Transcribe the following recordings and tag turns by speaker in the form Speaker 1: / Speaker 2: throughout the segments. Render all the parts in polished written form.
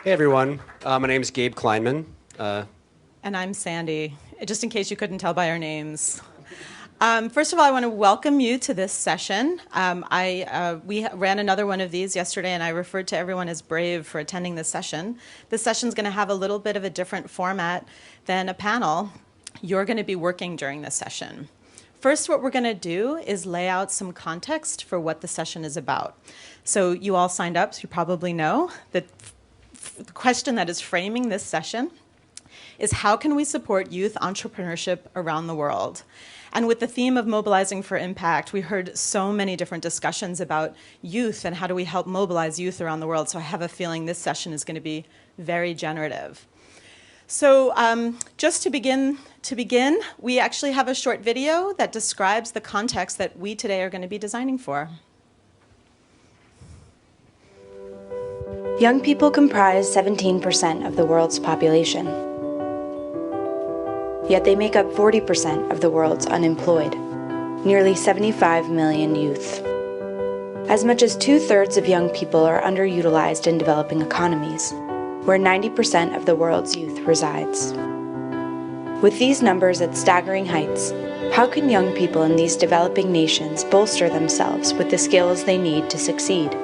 Speaker 1: Hey everyone, my name is Gabe Kleinman.
Speaker 2: And I'm Sandy, just in case you couldn't tell by our names. First of all, I want to welcome you to this session. We ran another one of these yesterday, and I referred to everyone as brave for attending this session. This session is going to have a little bit of a different format than a panel. You're going to be working during this session. First, what we're going to do is lay out some context for what the session is about. So you all signed up, so you probably know that the question that is framing this session is how can we support youth entrepreneurship around the world? And with the theme of mobilizing for impact, we heard so many different discussions about youth and how do we help mobilize youth around the world. So I have a feeling this session is going to be very generative. So just to begin, we actually have a short video that describes the context that we today are going to be designing for.
Speaker 3: Young people comprise 17% of the world's population. Yet they make up 40% of the world's unemployed, nearly 75 million youth. As much as 2/3 of young people are underutilized in developing economies, where 90% of the world's youth resides. With these numbers at staggering heights, how can young people in these developing nations bolster themselves with the skills they need to succeed?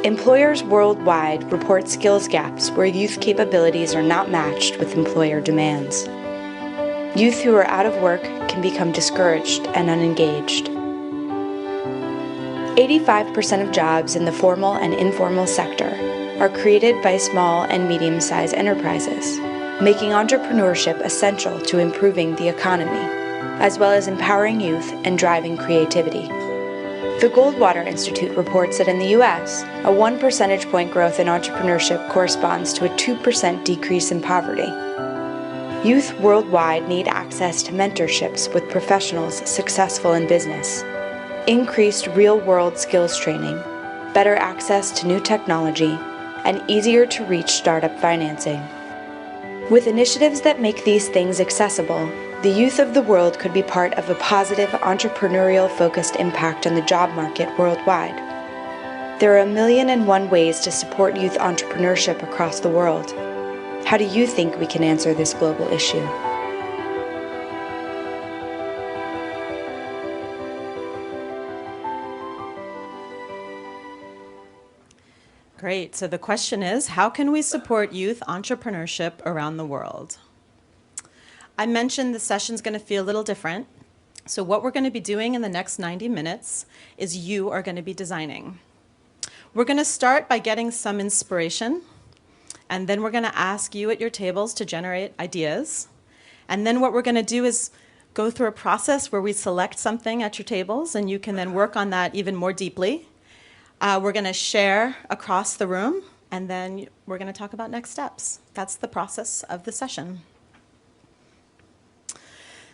Speaker 3: Employers worldwide report skills gaps where youth capabilities are not matched with employer demands. Youth who are out of work can become discouraged and unengaged. 85% of jobs in the formal and informal sector are created by small and medium-sized enterprises, making entrepreneurship essential to improving the economy, as well as empowering youth and driving creativity. The Goldwater Institute reports that in the US, a 1 percentage point growth in entrepreneurship corresponds to a 2% decrease in poverty. Youth worldwide need access to mentorships with professionals successful in business, increased real-world skills training, better access to new technology, and easier-to-reach startup financing. With initiatives that make these things accessible, the youth of the world could be part of a positive, entrepreneurial-focused impact on the job market worldwide. There are 1,000,001 ways to support youth entrepreneurship across the world. How do you think we can answer this global issue?
Speaker 2: Great. So the question is, how can we support youth entrepreneurship around the world? I mentioned the session's going to feel a little different. So what we're going to be doing in the next 90 minutes is you are going to be designing. We're going to start by getting some inspiration, and then we're going to ask you at your tables to generate ideas. And then what we're going to do is go through a process where we select something at your tables, and you can then work on that even more deeply. We're going to share across the room, and then we're going to talk about next steps. That's the process of the session.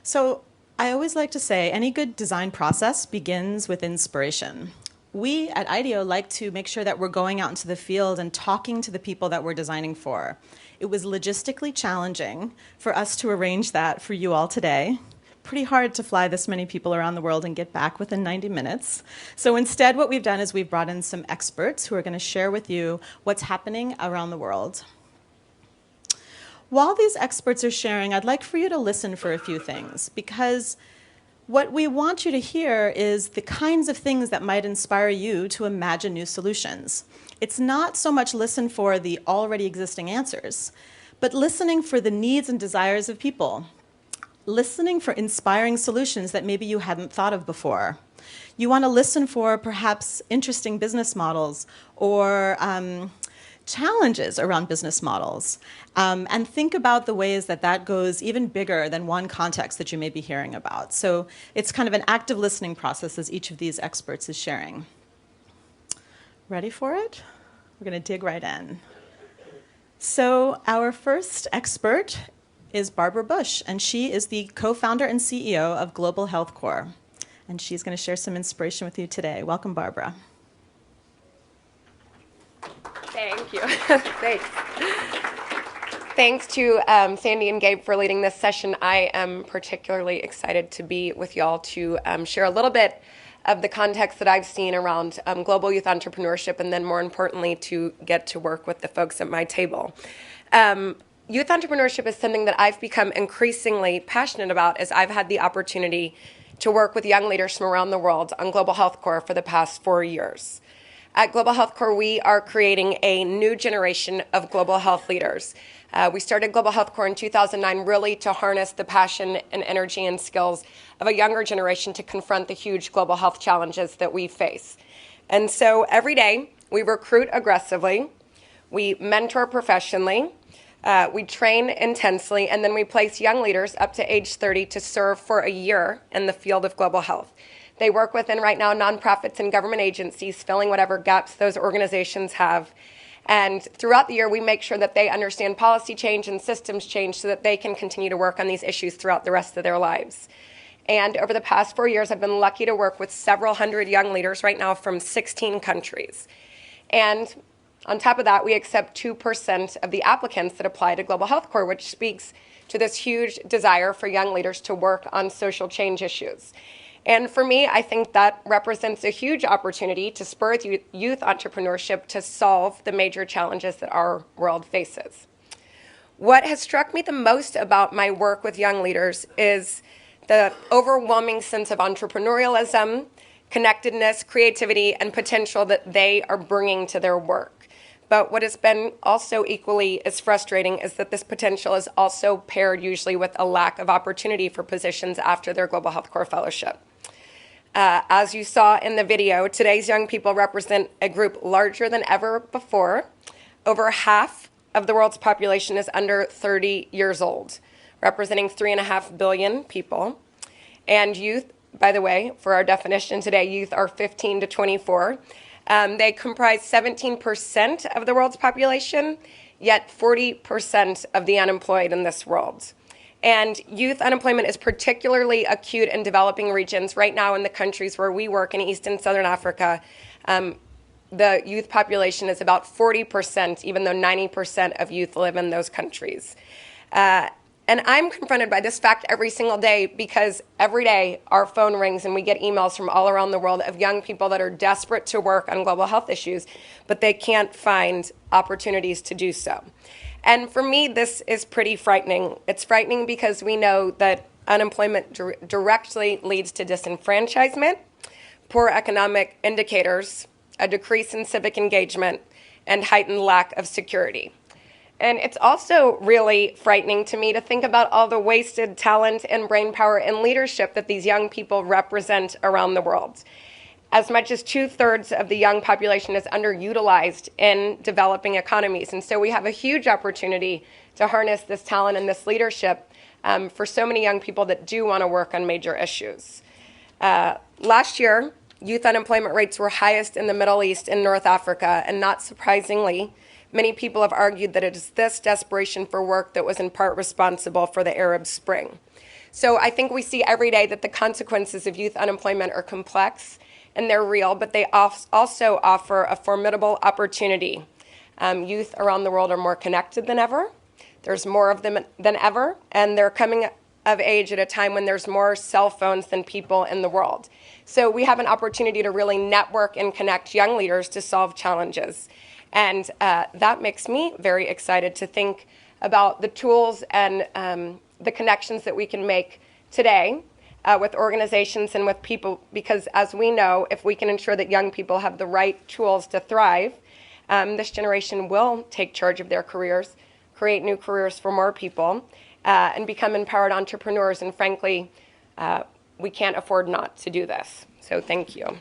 Speaker 2: So I always like to say any good design process begins with inspiration. We at IDEO like to make sure that we're going out into the field and talking to the people that we're designing for. It was logistically challenging for us to arrange that for you all today. Pretty hard to fly this many people around the world and get back within 90 minutes. So instead, what we've done is we've brought in some experts who are going to share with you what's happening around the world. While these experts are sharing, I'd like for you to listen for a few things, because what we want you to hear is the kinds of things that might inspire you to imagine new solutions. It's not so much listen for the already existing answers, but listening for the needs and desires of people. Listening for inspiring solutions that maybe you hadn't thought of before. You want to listen for perhaps interesting business models or challenges around business models, and think about the ways that that goes even bigger than one context that you may be hearing about. So it's kind of an active listening process as each of these experts is sharing. Ready for it? We're going to dig right in. So our first expert is Barbara Bush, and she is the co-founder and CEO of Global Health Corps. And she's going to share some inspiration with you today. Welcome, Barbara.
Speaker 4: Thank you. Thanks. Thanks to Sandy and Gabe for leading this session. I am particularly excited to be with y'all to share a little bit of the context that I've seen around global youth entrepreneurship, and then more importantly, to get to work with the folks at my table. Youth entrepreneurship is something that I've become increasingly passionate about as I've had the opportunity to work with young leaders from around the world on Global Health Corps for the past 4 years. At Global Health Corps, we are creating a new generation of global health leaders. We started Global Health Corps in 2009 really to harness the passion and energy and skills of a younger generation to confront the huge global health challenges that we face. And so every day we recruit aggressively, we mentor professionally, we train intensely, and then we place young leaders up to age 30 to serve for a year in the field of global health. They work within, right now, nonprofits and government agencies, filling whatever gaps those organizations have. And throughout the year, we make sure that they understand policy change and systems change so that they can continue to work on these issues throughout the rest of their lives. And over the past 4 years, I've been lucky to work with several hundred young leaders right now from 16 countries. And on top of that, we accept 2% of the applicants that apply to Global Health Corps, which speaks to this huge desire for young leaders to work on social change issues. And for me, I think that represents a huge opportunity to spur youth entrepreneurship to solve the major challenges that our world faces. What has struck me the most about my work with young leaders is the overwhelming sense of entrepreneurialism, connectedness, creativity, and potential that they are bringing to their work. But what has been also equally as frustrating is that this potential is also paired usually with a lack of opportunity for positions after their Global Health Corps fellowship. As you saw in the video, today's young people represent a group larger than ever before. Over half of the world's population is under 30 years old, representing 3.5 billion people. And youth, by the way, for our definition today, youth are 15 to 24. They comprise 17% of the world's population, yet 40% of the unemployed in this world. And youth unemployment is particularly acute in developing regions. Right now in the countries where we work in East and Southern Africa, the youth population is about 40%, even though 90% of youth live in those countries. And I'm confronted by this fact every single day because every day our phone rings and we get emails from all around the world of young people that are desperate to work on global health issues, but they can't find opportunities to do so. And for me, this is pretty frightening. It's frightening because we know that unemployment directly leads to disenfranchisement, poor economic indicators, a decrease in civic engagement, and heightened lack of security. And it's also really frightening to me to think about all the wasted talent and brainpower and leadership that these young people represent around the world. As much as 2/3 of the young population is underutilized in developing economies. And so we have a huge opportunity to harness this talent and this leadership for so many young people that do want to work on major issues. Last year, youth unemployment rates were highest in the Middle East and North Africa, and not surprisingly, many people have argued that it is this desperation for work that was in part responsible for the Arab Spring. So I think we see every day that the consequences of youth unemployment are complex and they're real, but they also offer a formidable opportunity. Youth around the world are more connected than ever. There's more of them than ever, and they're coming of age at a time when there's more cell phones than people in the world. So we have an opportunity to really network and connect young leaders to solve challenges. And that makes me very excited to think about the tools and the connections that we can make today with organizations and with people, because as we know, if we can ensure that young people have the right tools to thrive, this generation will take charge of their careers, create new careers for more people, and become empowered entrepreneurs. And frankly, we can't afford not to do this. So thank you.
Speaker 2: All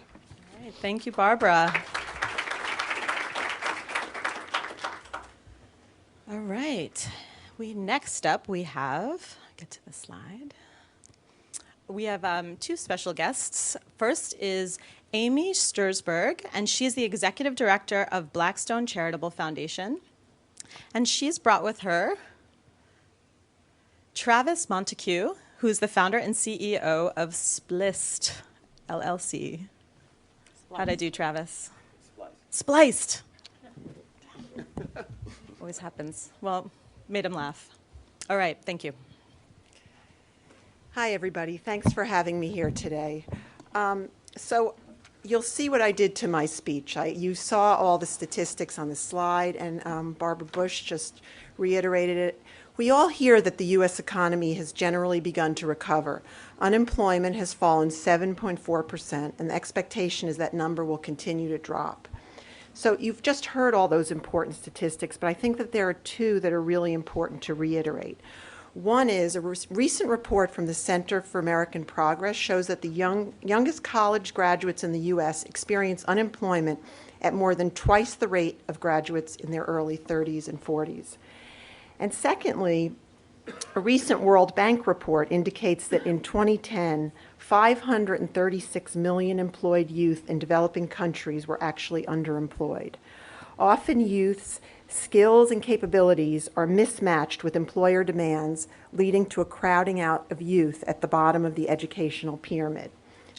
Speaker 2: right, thank you, Barbara. All right. Next up, we have, get to the slide. We have two special guests. First is Amy Stursberg, and she's the executive director of Blackstone Charitable Foundation. And she's brought with her Travis Montaque, who's the founder and CEO of Splyst, LLC. How'd I do, Travis? Spliced. Always happens. Well, made him laugh. All right, thank you.
Speaker 5: Hi, everybody. Thanks for having me here today. So you'll see what I did to my speech. You saw all the statistics on the slide, and Barbara Bush just reiterated it. We all hear that the U.S. economy has generally begun to recover. Unemployment has fallen 7.4%, and the expectation is that number will continue to drop. So you've just heard all those important statistics, but I think that there are two that are really important to reiterate. One is a recent report from the Center for American Progress shows that the youngest college graduates in the U.S. experience unemployment at more than twice the rate of graduates in their early 30s and 40s. And secondly, a recent World Bank report indicates that in 2010, 536 million employed youth in developing countries were actually underemployed. Often youth's skills and capabilities are mismatched with employer demands, leading to a crowding out of youth at the bottom of the educational pyramid.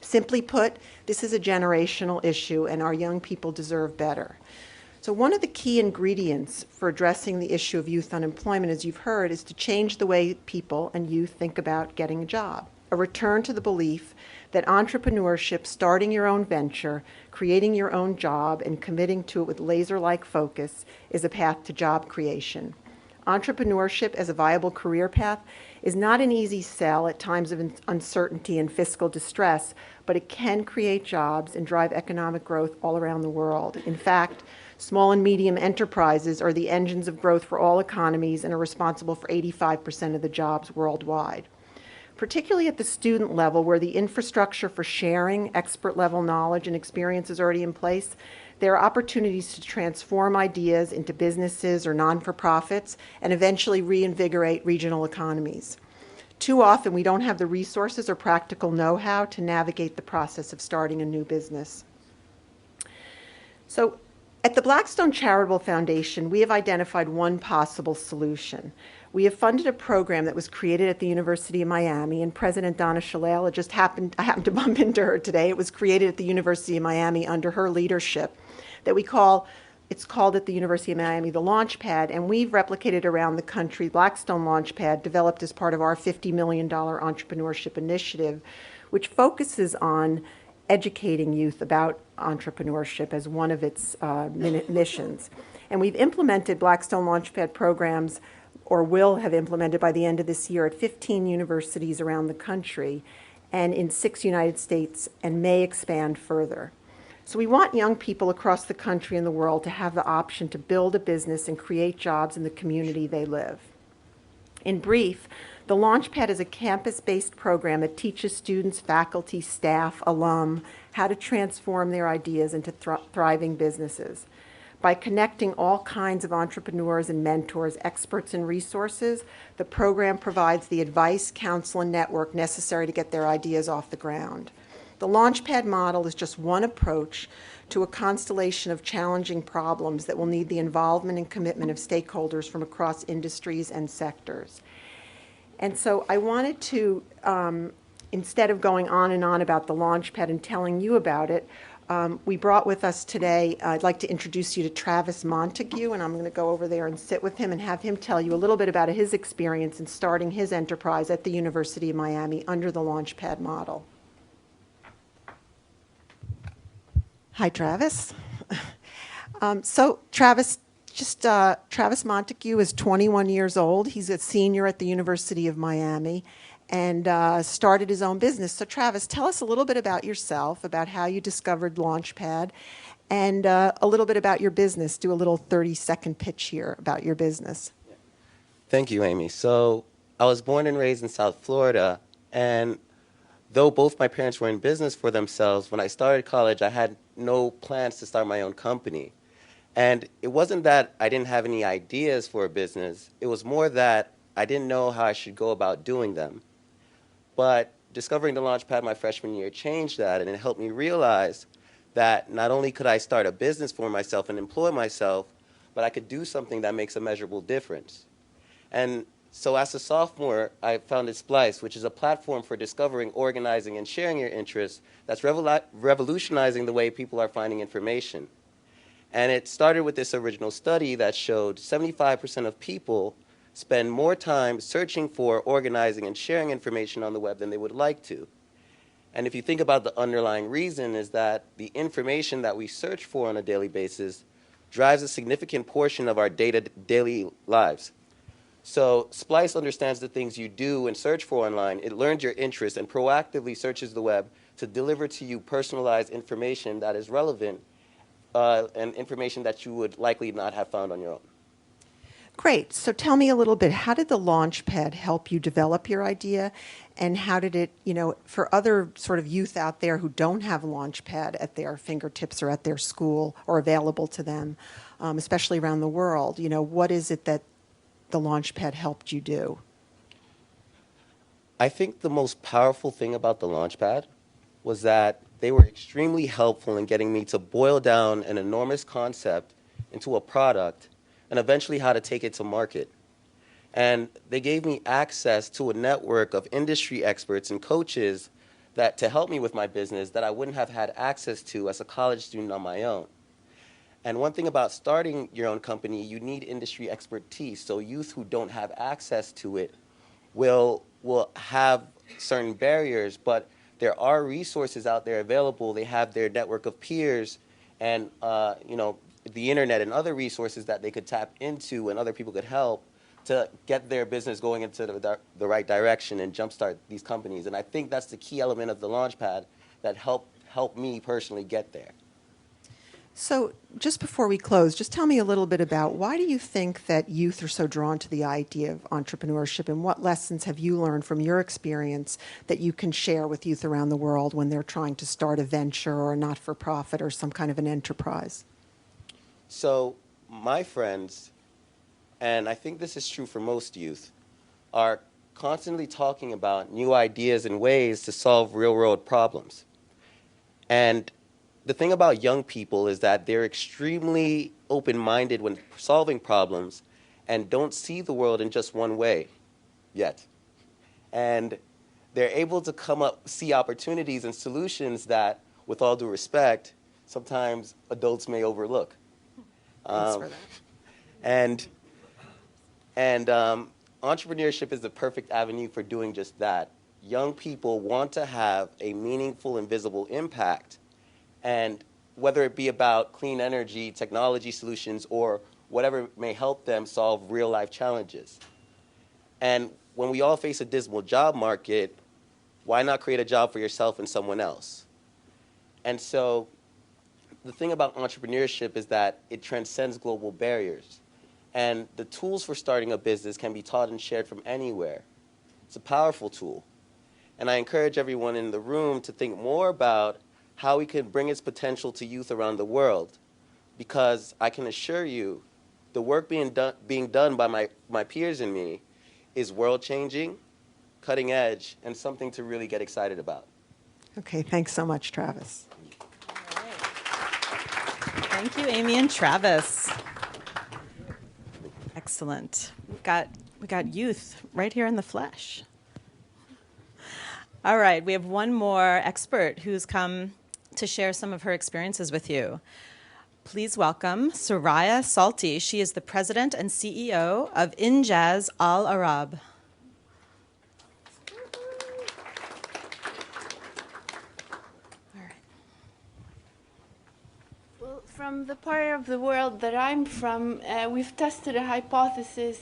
Speaker 5: Simply put, this is a generational issue, and our young people deserve better. So one of the key ingredients for addressing the issue of youth unemployment, as you've heard, is to change the way people and youth think about getting a job. A return to the belief that entrepreneurship, starting your own venture, creating your own job, and committing to it with laser-like focus is a path to job creation. Entrepreneurship as a viable career path is not an easy sell at times of uncertainty and fiscal distress, but it can create jobs and drive economic growth all around the world. In fact, small and medium enterprises are the engines of growth for all economies and are responsible for 85% of the jobs worldwide. Particularly at the student level, where the infrastructure for sharing expert-level knowledge and experience is already in place, there are opportunities to transform ideas into businesses or non-for-profits and eventually reinvigorate regional economies. Too often, we don't have the resources or practical know-how to navigate the process of starting a new business. So, at the Blackstone Charitable Foundation, we have identified one possible solution. We have funded a program that was created at the University of Miami, and President Donna Shalala I happened to bump into her today. It was created at the University of Miami under her leadership that it's called at the University of Miami the Launchpad, and we've replicated around the country. Blackstone Launchpad, developed as part of our $50 million entrepreneurship initiative, which focuses on educating youth about entrepreneurship as one of its missions. And we've implemented Blackstone Launchpad programs, or will have implemented by the end of this year, at 15 universities around the country and in 6 United States, and may expand further. So we want young people across the country and the world to have the option to build a business and create jobs in the community they live. In brief, the Launchpad is a campus-based program that teaches students, faculty, staff, alum how to transform their ideas into thriving businesses. By connecting all kinds of entrepreneurs and mentors, experts, and resources, the program provides the advice, counsel, and network necessary to get their ideas off the ground. The Launchpad model is just one approach to a constellation of challenging problems that will need the involvement and commitment of stakeholders from across industries and sectors. And so I wanted to, instead of going on and on about the Launchpad and telling you about it, we brought with us today, I'd like to introduce you to Travis Montague, and I'm going to go over there and sit with him and have him tell you a little bit about his experience in starting his enterprise at the University of Miami under the Launchpad model. Hi, Travis. Travis Montague is 21 years old. He's a senior at the University of Miami and started his own business. So Travis, tell us a little bit about yourself, about how you discovered Launchpad, and a little bit about your business. Do a little 30-second pitch here about your business.
Speaker 6: Thank you, Amy. So I was born and raised in South Florida, and though both my parents were in business for themselves, when I started college, I had no plans to start my own company. And it wasn't that I didn't have any ideas for a business. It was more that I didn't know how I should go about doing them. But discovering the Launchpad my freshman year changed that, and it helped me realize that not only could I start a business for myself and employ myself, but I could do something that makes a measurable difference. And so as a sophomore, I founded Splyst, which is a platform for discovering, organizing, and sharing your interests that's revolutionizing the way people are finding information. And it started with this original study that showed 75% of people spend more time searching for, organizing, and sharing information on the web than they would like to. And if you think about the underlying reason is that the information that we search for on a daily basis drives a significant portion of our daily lives. So Splyst understands the things you do and search for online. It learns your interests and proactively searches the web to deliver to you personalized information that is relevant and information that you would likely not have found on your own.
Speaker 5: Great. So tell me a little bit, how did the Launchpad help you develop your idea? And how did it, for other sort of youth out there who don't have Launchpad at their fingertips or at their school or available to them, especially around the world, what is it that the Launchpad helped you do?
Speaker 6: I think the most powerful thing about the Launchpad was that they were extremely helpful in getting me to boil down an enormous concept into a product and eventually how to take it to market. And they gave me access to a network of industry experts and coaches to help me with my business that I wouldn't have had access to as a college student on my own. And one thing about starting your own company, you need industry expertise. So youth who don't have access to it will have certain barriers, but there are resources out there available. They have their network of peers and the internet and other resources that they could tap into and other people could help to get their business going into the right direction and jumpstart these companies. And I think that's the key element of the Launchpad that helped me personally get there.
Speaker 5: So just before we close, just tell me a little bit about why do you think that youth are so drawn to the idea of entrepreneurship, and what lessons have you learned from your experience that you can share with youth around the world when they're trying to start a venture or a not-for-profit or some kind of an enterprise?
Speaker 6: So my friends, and I think this is true for most youth, are constantly talking about new ideas and ways to solve real-world problems. And the thing about young people is that they're extremely open-minded when solving problems and don't see the world in just one way yet. And they're able to see opportunities and solutions that, with all due respect, sometimes adults may overlook.
Speaker 5: Thanks for that.
Speaker 6: And entrepreneurship is the perfect avenue for doing just that. Young people want to have a meaningful and visible impact. And whether it be about clean energy, technology solutions, or whatever may help them solve real-life challenges. And when we all face a dismal job market, why not create a job for yourself and someone else? And so the thing about entrepreneurship is that it transcends global barriers. And the tools for starting a business can be taught and shared from anywhere. It's a powerful tool. And I encourage everyone in the room to think more about how we can bring its potential to youth around the world. Because I can assure you, the work being done by my peers and me is world-changing, cutting edge, and something to really get excited about.
Speaker 5: Okay, thanks so much, Travis.
Speaker 2: Thank you, Amy and Travis. Excellent. We got youth right here in the flesh. All right, we have one more expert who's come to share some of her experiences with you. Please welcome Soraya Salti. She is the president and CEO of Injaz Al-Arab.
Speaker 7: Well, from the part of the world that I'm from, we've tested a hypothesis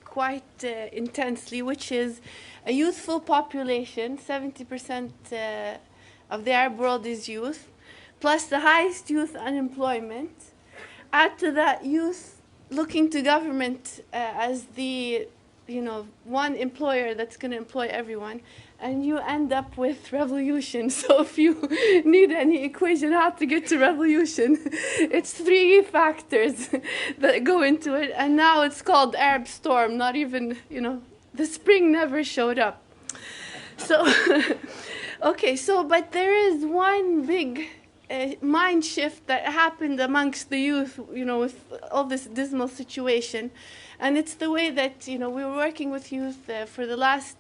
Speaker 7: quite intensely, which is a youthful population. 70% of the Arab world is youth, plus the highest youth unemployment. Add to that youth looking to government as the one employer that's going to employ everyone, and you end up with revolution. So if you need any equation how to get to revolution, it's 3 factors that go into it. And now it's called Arab Storm, not even, the spring never showed up. So, okay, but there is one big mind shift that happened amongst the youth, with all this dismal situation. And it's the way that, we were working with youth for the last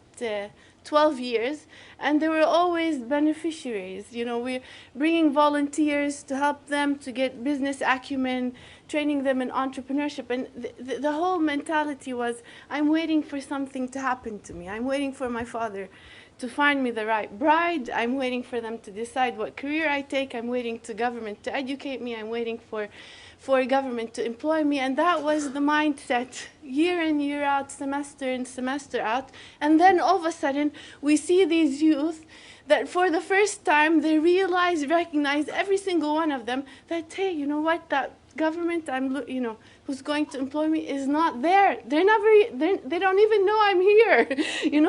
Speaker 7: 12 years, and they were always beneficiaries. We're bringing volunteers to help them to get business acumen, training them in entrepreneurship. And the whole mentality was, I'm waiting for something to happen to me. I'm waiting for my father to find me the right bride. I'm waiting for them to decide what career I take. I'm waiting to government to educate me. I'm waiting for government to employ me. And that was the mindset year in, year out, semester in, semester out. And then all of a sudden, we see these youth that for the first time, they recognize every single one of them that, hey, you know what, that government who's going to employ me is not there. They don't even know I'm here.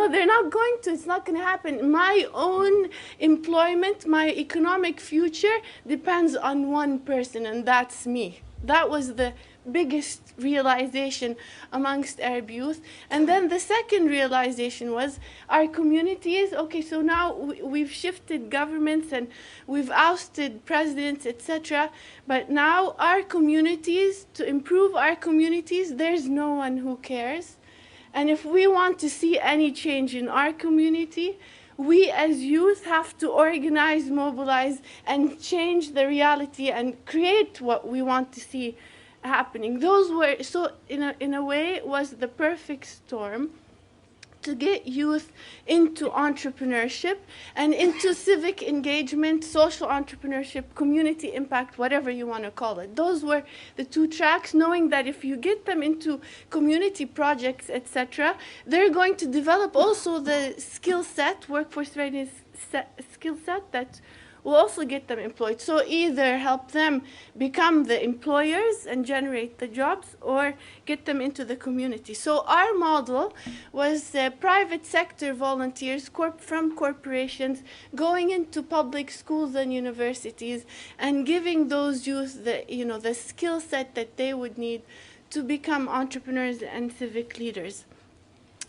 Speaker 7: They're not going to. It's not going to happen. My own employment, my economic future depends on one person, and that's me. That was the biggest realization amongst Arab youth. And then the second realization was our communities. Okay, so now we've shifted governments and we've ousted presidents, etc. But now our communities, to improve our communities, there's no one who cares. And if we want to see any change in our community, we as youth have to organize, mobilize, and change the reality and create what we want to see happening. Those were, so in a way, it was the perfect storm to get youth into entrepreneurship and into civic engagement, social entrepreneurship, community impact, whatever you want to call it. Those were the two tracks, knowing that if you get them into community projects, etc., they're going to develop also the skill set, workforce readiness skill set that will also get them employed. So either help them become the employers and generate the jobs, or get them into the community. So our model was private sector volunteers from corporations going into public schools and universities and giving those youth the skill set that they would need to become entrepreneurs and civic leaders.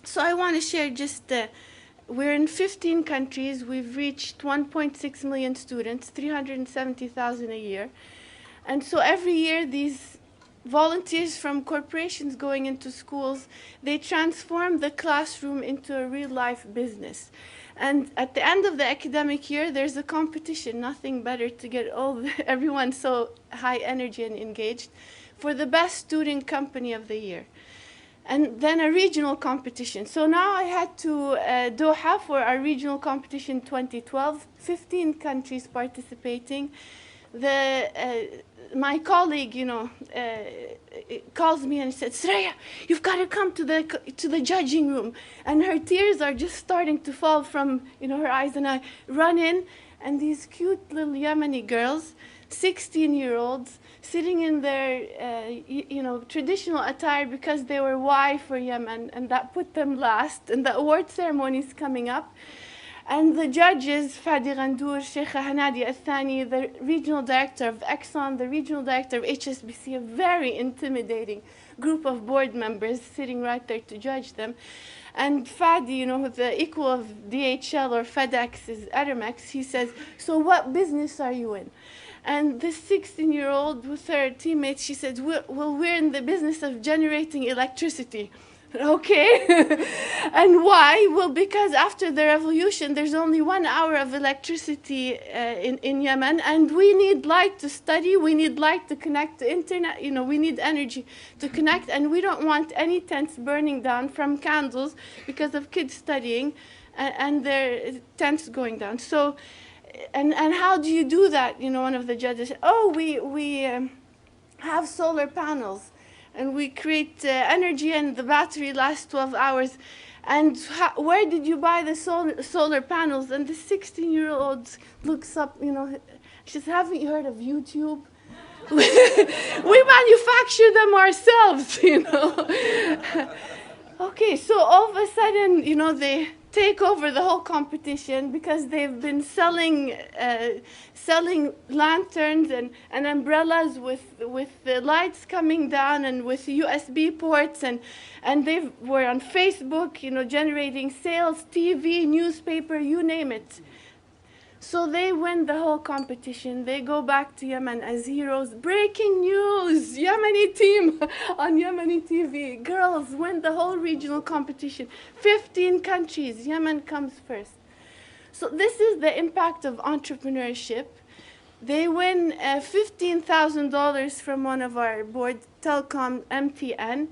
Speaker 7: So I want to share just we're in 15 countries. We've reached 1.6 million students, 370,000 a year. And so every year, these volunteers from corporations going into schools, they transform the classroom into a real-life business. And at the end of the academic year, there's a competition, nothing better to get everyone so high energy and engaged, for the best student company of the year. And then a regional competition. So now I had to Doha for our regional competition 2012, 15 countries participating. My colleague, calls me and said, Soraya, you've got to come to the judging room. And her tears are just starting to fall from her eyes. And I run in, and these cute little Yemeni girls, 16-year-olds, sitting in their, traditional attire because they were Y for Yemen, and that put them last. And the award ceremony is coming up. And the judges, Fadi Ghandour, Sheikha Hanadi Al-Thani, the regional director of Exxon, the regional director of HSBC, a very intimidating group of board members sitting right there to judge them. And Fadi, the equal of DHL or FedEx is Aramex, he says, so what business are you in? And this 16-year-old with her teammates, she said, we're in the business of generating electricity. Okay. And why? Well, because after the revolution, there's only 1 hour of electricity in Yemen, and we need light to study, we need light to connect to internet, we need energy to connect, and we don't want any tents burning down from candles because of kids studying and their tents going down. So, and how do you do that? One of the judges said, we have solar panels. And we create energy, and the battery lasts 12 hours. And where did you buy the solar panels? And the 16-year-old looks up, she says, haven't you heard of YouTube? We manufacture them ourselves, Okay, so all of a sudden, they take over the whole competition because they've been selling lanterns and umbrellas with the lights coming down and with USB ports, and they were on Facebook, generating sales, TV, newspaper, you name it. So they win the whole competition. They go back to Yemen as heroes. Breaking news! Yemeni team on Yemeni TV. Girls win the whole regional competition. 15 countries. Yemen comes first. So this is the impact of entrepreneurship. They win $15,000 from one of our board, Telecom MTN.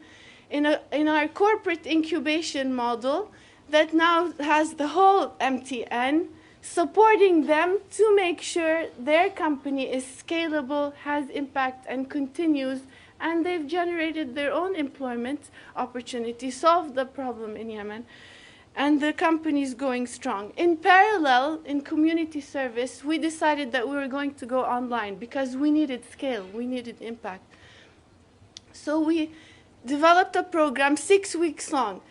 Speaker 7: In our corporate incubation model, that now has the whole MTN, supporting them to make sure their company is scalable, has impact, and continues. And they've generated their own employment opportunity, solved the problem in Yemen, and the company is going strong. In parallel, in community service, we decided that we were going to go online because we needed scale, we needed impact. So we developed a program 6 weeks long.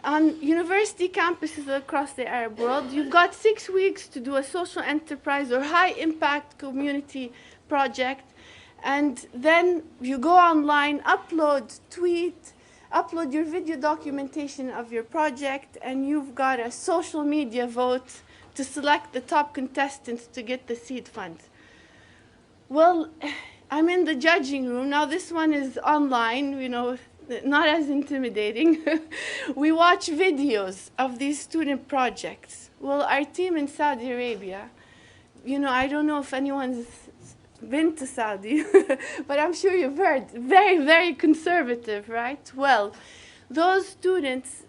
Speaker 7: On university campuses across the Arab world, you've got 6 weeks to do a social enterprise or high-impact community project, and then you go online, upload, tweet, upload your video documentation of your project, and you've got a social media vote to select the top contestants to get the seed funds. Well, I'm in the judging room. Now this one is online, you know, not as intimidating. We watch videos of these student projects. Well, our team in Saudi Arabia, you know, I don't know if anyone's been to Saudi, but I'm sure you've heard, very, very conservative, right? Well, those students,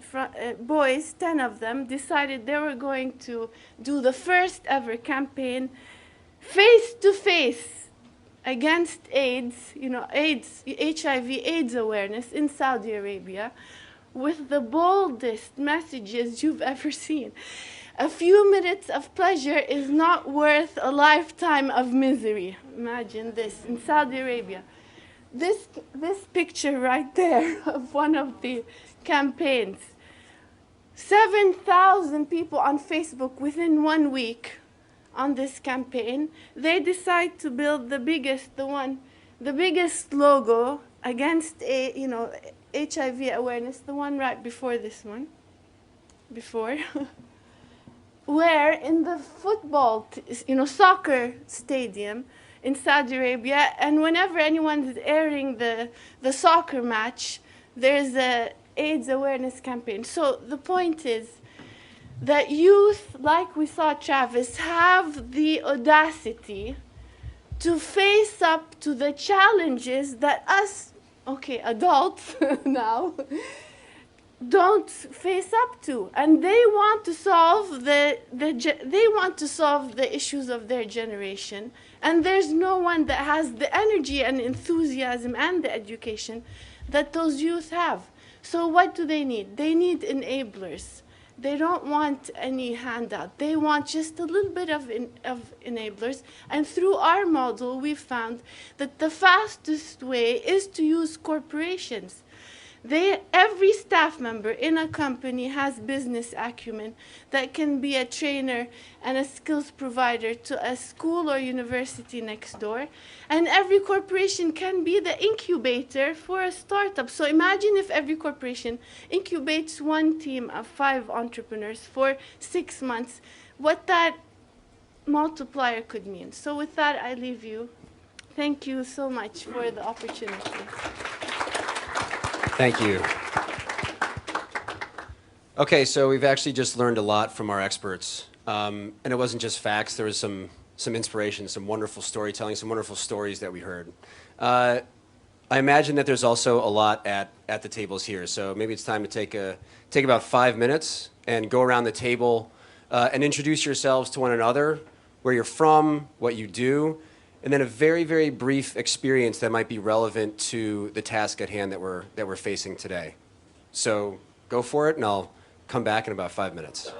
Speaker 7: boys, 10 of them, decided they were going to do the first ever campaign face-to-face against AIDS, you know, AIDS, HIV/AIDS awareness in Saudi Arabia, with the boldest messages you've ever seen. A few minutes of pleasure is not worth a lifetime of misery. Imagine this, in Saudi Arabia. This picture right there of one of the campaigns. 7,000 people on Facebook within 1 week on this campaign. They decide to build the biggest logo against HIV awareness, the one right before this one. Where in the football, soccer stadium in Saudi Arabia, and whenever anyone is airing the soccer match, there's a AIDS awareness campaign. So the point is that youth, like we saw Travis, have the audacity to face up to the challenges that us, adults now, don't face up to, and they want to solve the issues of their generation, and there's no one that has the energy and enthusiasm and the education that those youth have. So what do they need? They need enablers. They don't want any handout. They want just a little bit of enablers, and through our model we've found that the fastest way is to use corporations. Every staff member in a company has business acumen that can be a trainer and a skills provider to a school or university next door. And every corporation can be the incubator for a startup. So imagine if every corporation incubates one team of 5 entrepreneurs for 6 months, what that multiplier could mean. So with that, I leave you. Thank you so much for the opportunity.
Speaker 1: Thank you. Okay, so we've actually just learned a lot from our experts. And it wasn't just facts. There was some inspiration, some wonderful storytelling, some wonderful stories that we heard. I imagine that there's also a lot at the tables here. So maybe it's time to take about 5 minutes and go around the table and introduce yourselves to one another, where you're from, what you do, and then a very, very brief experience that might be relevant to the task at hand that we're facing today. So go for it, and I'll come back in about 5 minutes.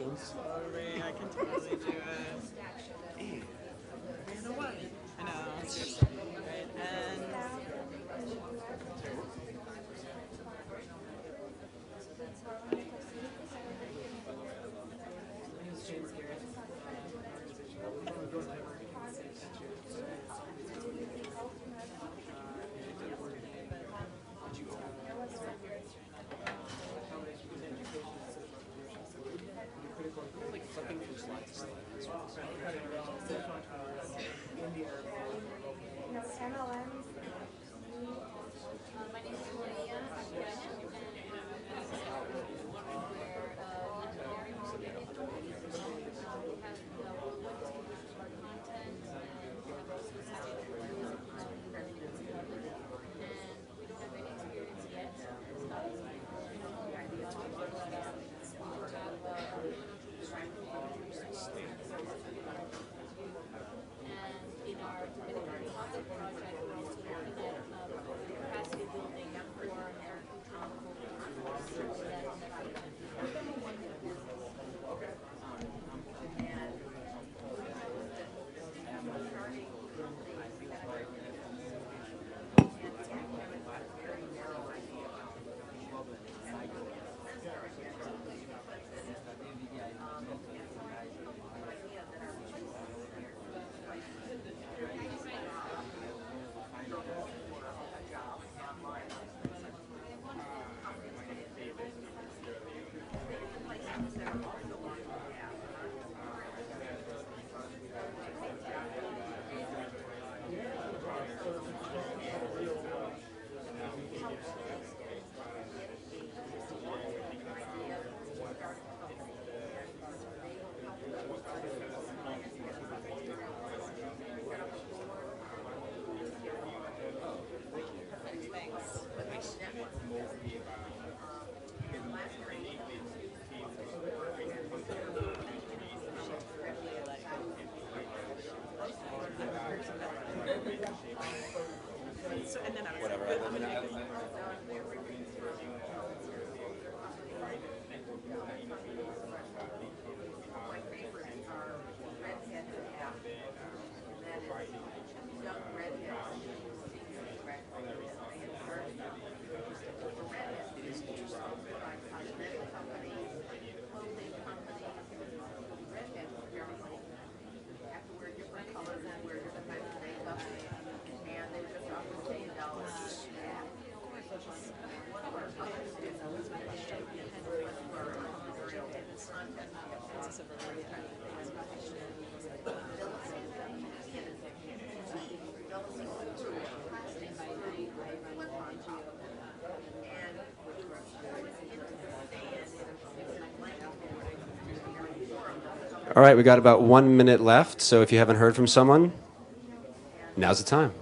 Speaker 8: Sorry, I can totally do it. Ran away. I know. Right, and
Speaker 9: My name is Soraya.
Speaker 1: All right, we got about 1 minute left, so if you haven't heard from someone, now's the time.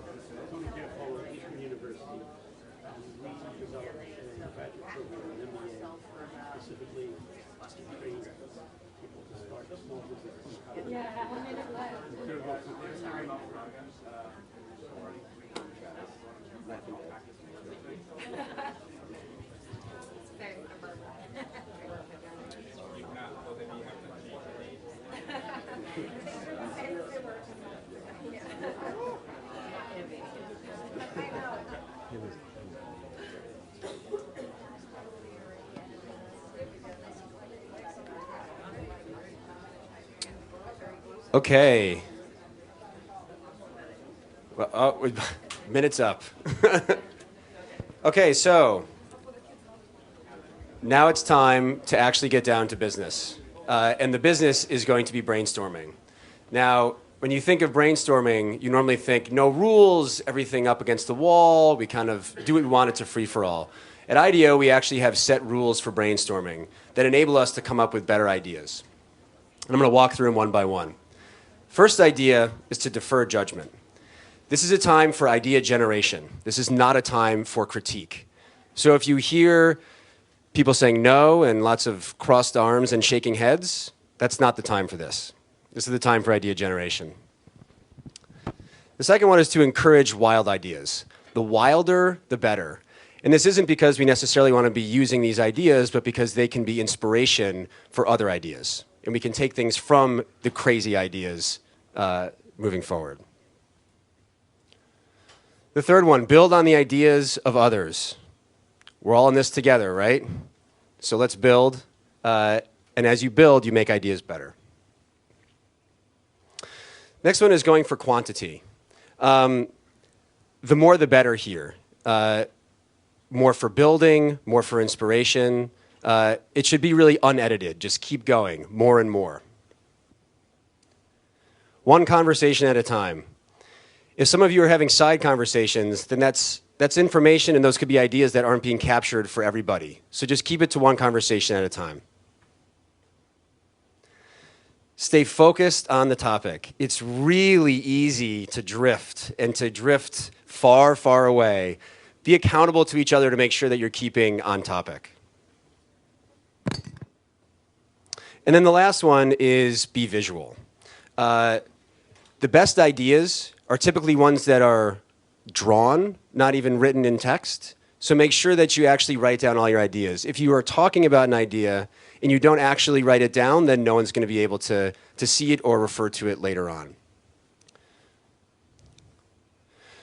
Speaker 1: Okay. Well, oh, minute's up. Okay, so now it's time to actually get down to business. And the business is going to be brainstorming. Now, when you think of brainstorming, you normally think no rules, everything up against the wall, we kind of do what we want, it's a free-for-all. At IDEO, we actually have set rules for brainstorming that enable us to come up with better ideas. And I'm going to walk through them one by one. First idea is to defer judgment. This is a time for idea generation. This is not a time for critique. So if you hear people saying no and lots of crossed arms and shaking heads, that's not the time for this. This is the time for idea generation. The second one is to encourage wild ideas. The wilder, the better. And this isn't because we necessarily want to be using these ideas, but because they can be inspiration for other ideas. and we can take things from the crazy ideas moving forward. The third one, build on the ideas of others. We're all in this together, right? So let's build, and as you build, you make ideas better. Next one is going for quantity. The more the better here. More for building, more for inspiration. It should be really unedited. Just keep going, more and more. One conversation at a time. If some of you are having side conversations, then that's information, and those could be ideas that aren't being captured for everybody. So just keep it to one conversation at a time. Stay focused on the topic. It's really easy to drift, and to drift far, far away. Be accountable to each other to make sure that you're keeping on topic. And then the last one is be visual. The best ideas are typically ones that are drawn, not even written in text. So make sure that you actually write down all your ideas. If you are talking about an idea and you don't actually write it down, then no one's going to be able to see it or refer to it later on.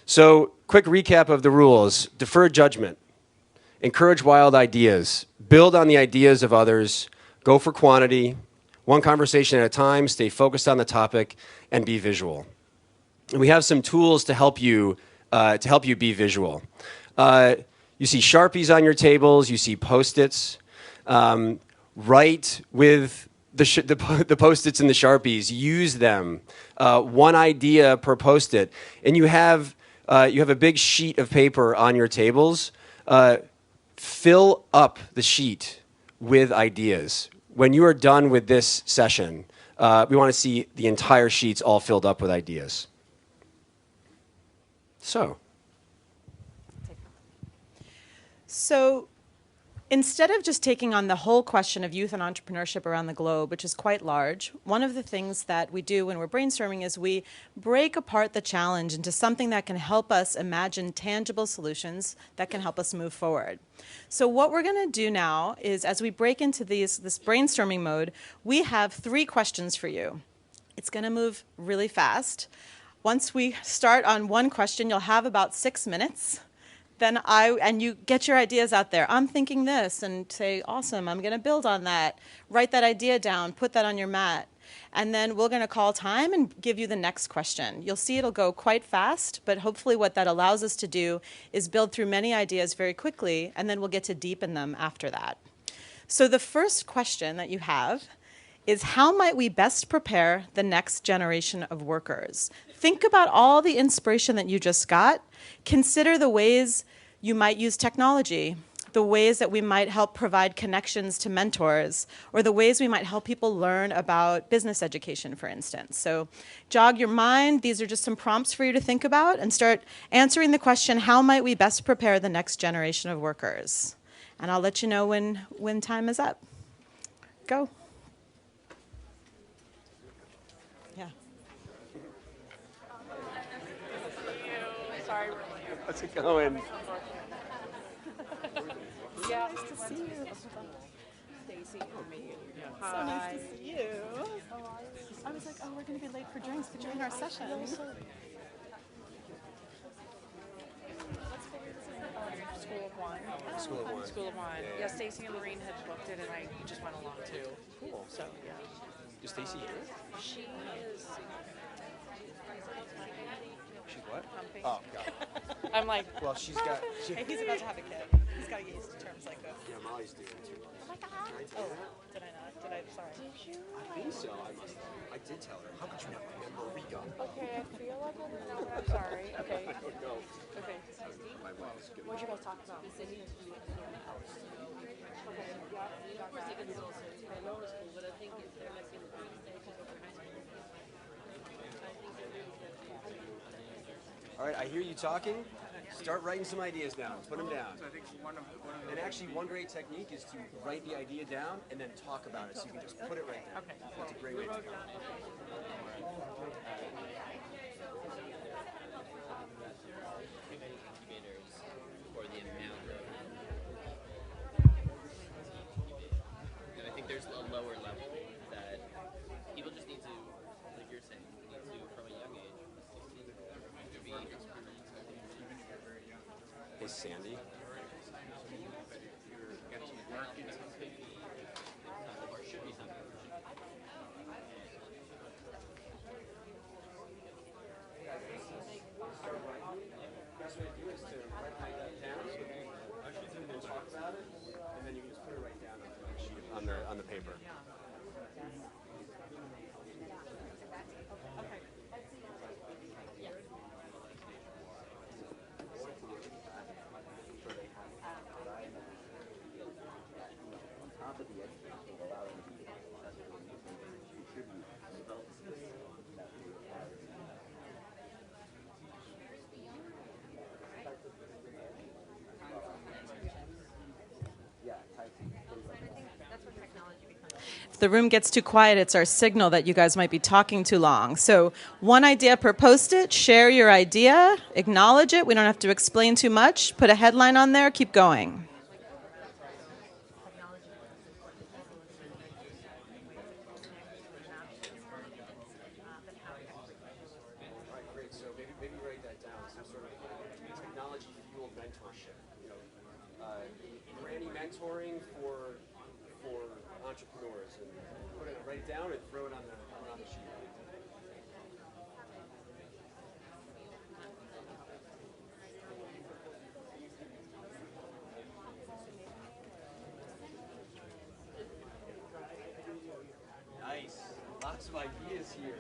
Speaker 1: So quick recap of the rules. Defer judgment. Encourage wild ideas. Build on the ideas of others. Go for quantity. One conversation at a time. Stay focused on the topic and be visual. And we have some tools to help you be visual. You see Sharpies on your tables. You see Post-its. Write with the Post-its and the Sharpies. Use them. One idea per Post-it. And you have a big sheet of paper on your tables. Fill up the sheet with ideas. When you are done with this session, we want to see the entire sheets all filled up with ideas.
Speaker 2: So instead of just taking on the whole question of youth and entrepreneurship around the globe, which is quite large, one of the things that we do when we're brainstorming is we break apart the challenge into something that can help us imagine tangible solutions that can help us move forward. So what we're going to do now is, as we break into this brainstorming mode, we have 3 questions for you. It's going to move really fast. Once we start on one question, you'll have about 6 minutes. Then you get your ideas out there. I'm thinking this, and say, awesome, I'm going to build on that. Write that idea down, put that on your mat. And then we're going to call time and give you the next question. You'll see it'll go quite fast, but hopefully what that allows us to do is build through many ideas very quickly, and then we'll get to deepen them after that. So the first question that you have is, how might we best prepare the next generation of workers? Think about all the inspiration that you just got. Consider the ways you might use technology, the ways that we might help provide connections to mentors, or the ways we might help people learn about business education, for instance. So jog your mind. These are just some prompts for you to think about, and start answering the question, how might we best prepare the next generation of workers? And I'll let you know when time is up. Go. Yeah.
Speaker 10: Sorry.
Speaker 1: How's it going?
Speaker 2: Yeah. Nice to see you.
Speaker 10: Stacy and me.
Speaker 2: Hi. So nice to see you. I was like, oh, we're going to be late for drinks between our sessions.
Speaker 10: School of Wine.
Speaker 1: School of Wine.
Speaker 10: School of Wine. Yeah, Stacy and Maureen had booked it, and I just went along too.
Speaker 1: Cool.
Speaker 10: So yeah.
Speaker 1: Is Stacy here?
Speaker 10: She is.
Speaker 1: She's what?
Speaker 10: Pumping.
Speaker 1: Oh, God.
Speaker 10: I'm like.
Speaker 1: Well, she's got.
Speaker 2: Hey, he's about to have a kid. He's got to get used to terms like this.
Speaker 1: Yeah, Molly's doing it too.
Speaker 2: Oh my God. Oh, did I not? Did I? Sorry.
Speaker 1: I think so. I did tell her. How could you not remember Rico?
Speaker 10: Okay, I feel like I didn't know, but I'm sorry. Okay.
Speaker 1: I don't know.
Speaker 10: Okay.
Speaker 1: My wife's good.
Speaker 10: What'd you guys talk about?
Speaker 1: All right, I hear you talking. Start writing some ideas down. Put them down. And actually, one great technique is to write the idea down and then talk about it, so you can just put it right there.
Speaker 10: Okay.
Speaker 1: That's a great way to go.
Speaker 11: And I think there's a lower level that
Speaker 1: Hey, Sandy. Best way to do it is to write that down, and then talk about it, and then you can just put it right down on the sheet, on the paper.
Speaker 2: If the room gets too quiet, it's our signal that you guys might be talking too long. So one idea per post-it, share your idea, acknowledge it. We don't have to explain too much. Put a headline on there, keep going.
Speaker 1: Great. So maybe write that down. Some sort of technology-fueled mentorship. Granny mentoring for entrepreneurs, and write it down and throw it on the sheet. Nice. Lots of ideas here.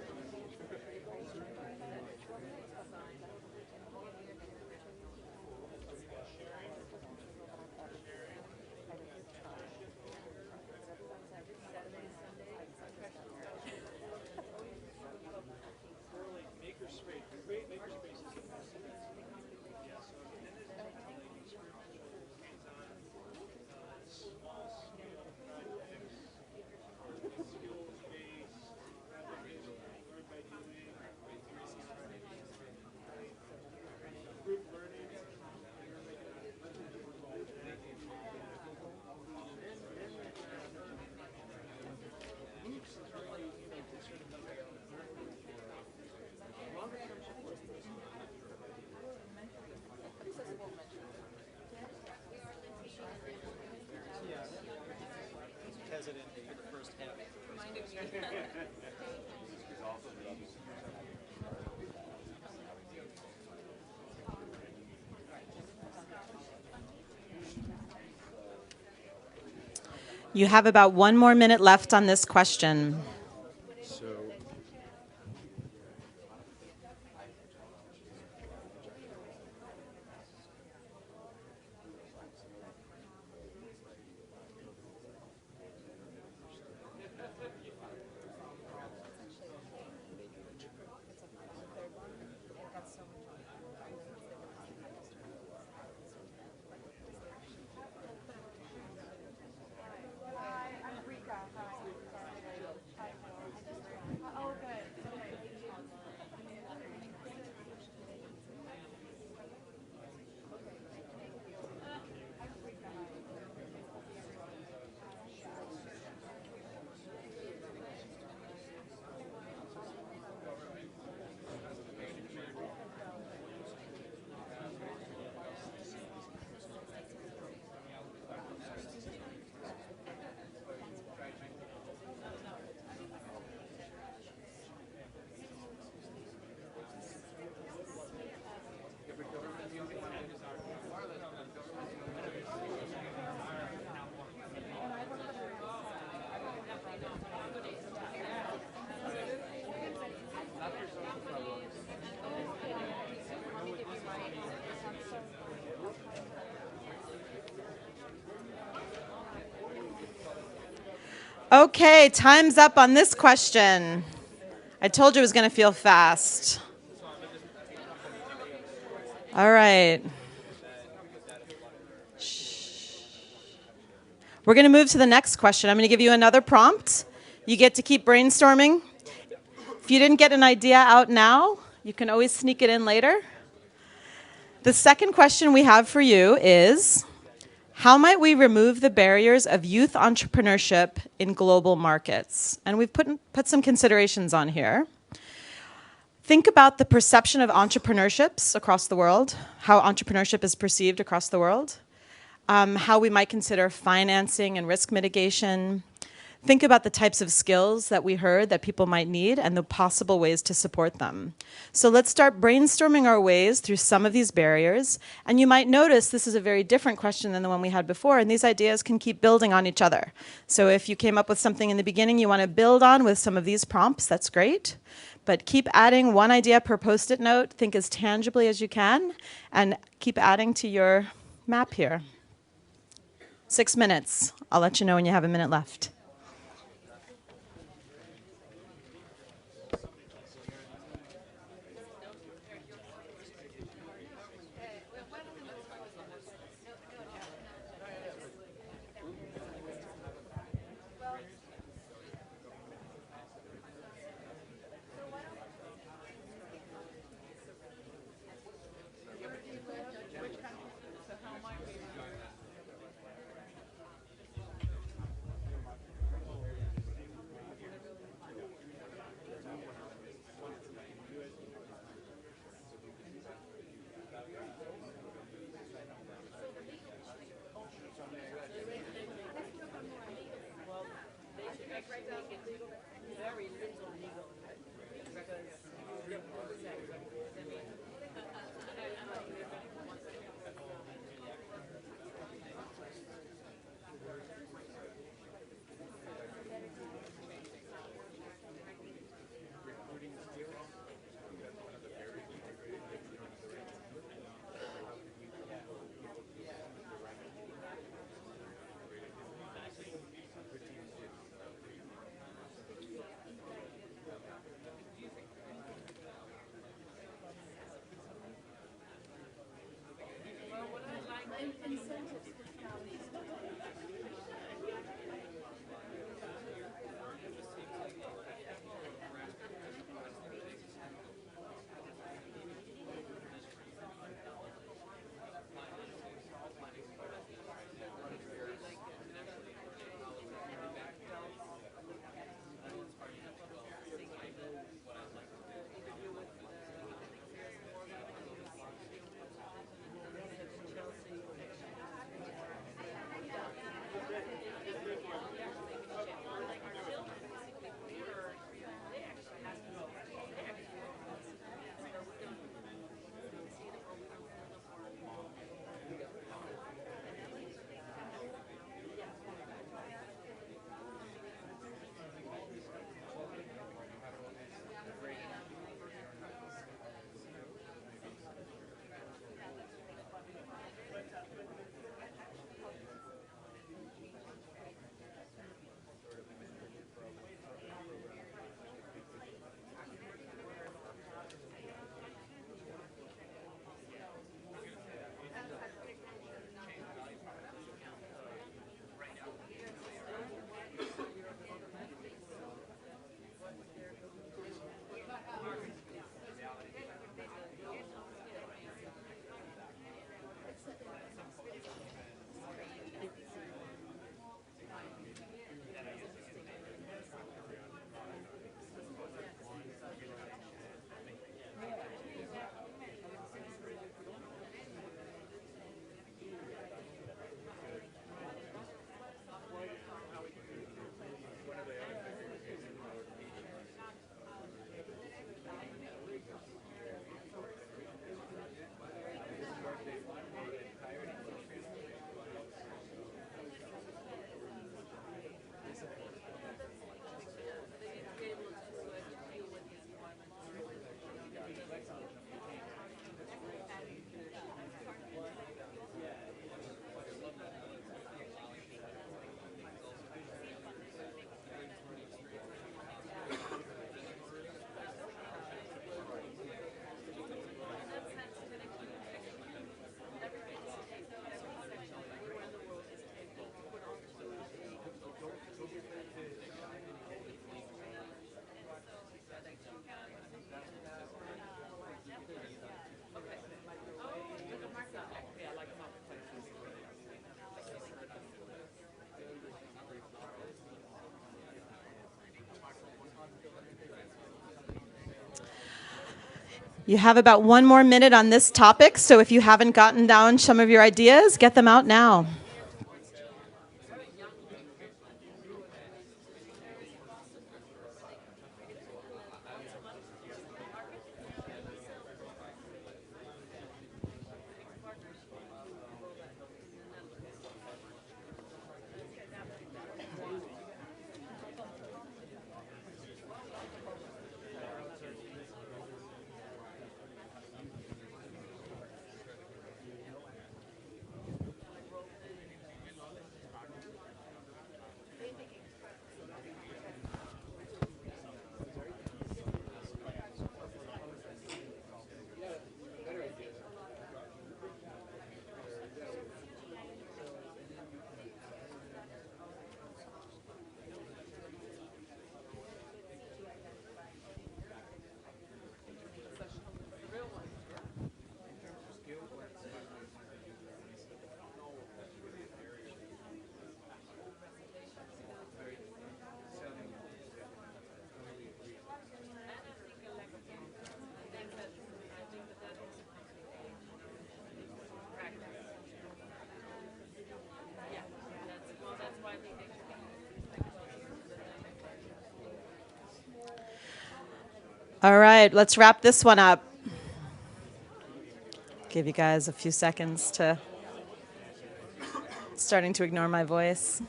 Speaker 2: You have about 1 more minute left on this question. Okay, time's up on this question. I told you it was going to feel fast. All right. We're going to move to the next question. I'm going to give you another prompt. You get to keep brainstorming. If you didn't get an idea out now, you can always sneak it in later. The second question we have for you is, how might we remove the barriers of youth entrepreneurship in global markets? And we've put some considerations on here. Think about the perception of entrepreneurships across the world, how entrepreneurship is perceived across the world, how we might consider financing and risk mitigation. Think about the types of skills that we heard that people might need and the possible ways to support them. So let's start brainstorming our ways through some of these barriers. And you might notice this is a very different question than the one we had before, and these ideas can keep building on each other. So if you came up with something in the beginning you want to build on with some of these prompts, that's great. But keep adding one idea per Post-it note, think as tangibly as you can, and keep adding to your map here. 6 minutes. I'll let you know when you have a minute left. You have about 1 more minute on this topic, so if you haven't gotten down some of your ideas, get them out now. All right, let's wrap this one up. Give you guys a few seconds to starting to ignore my voice.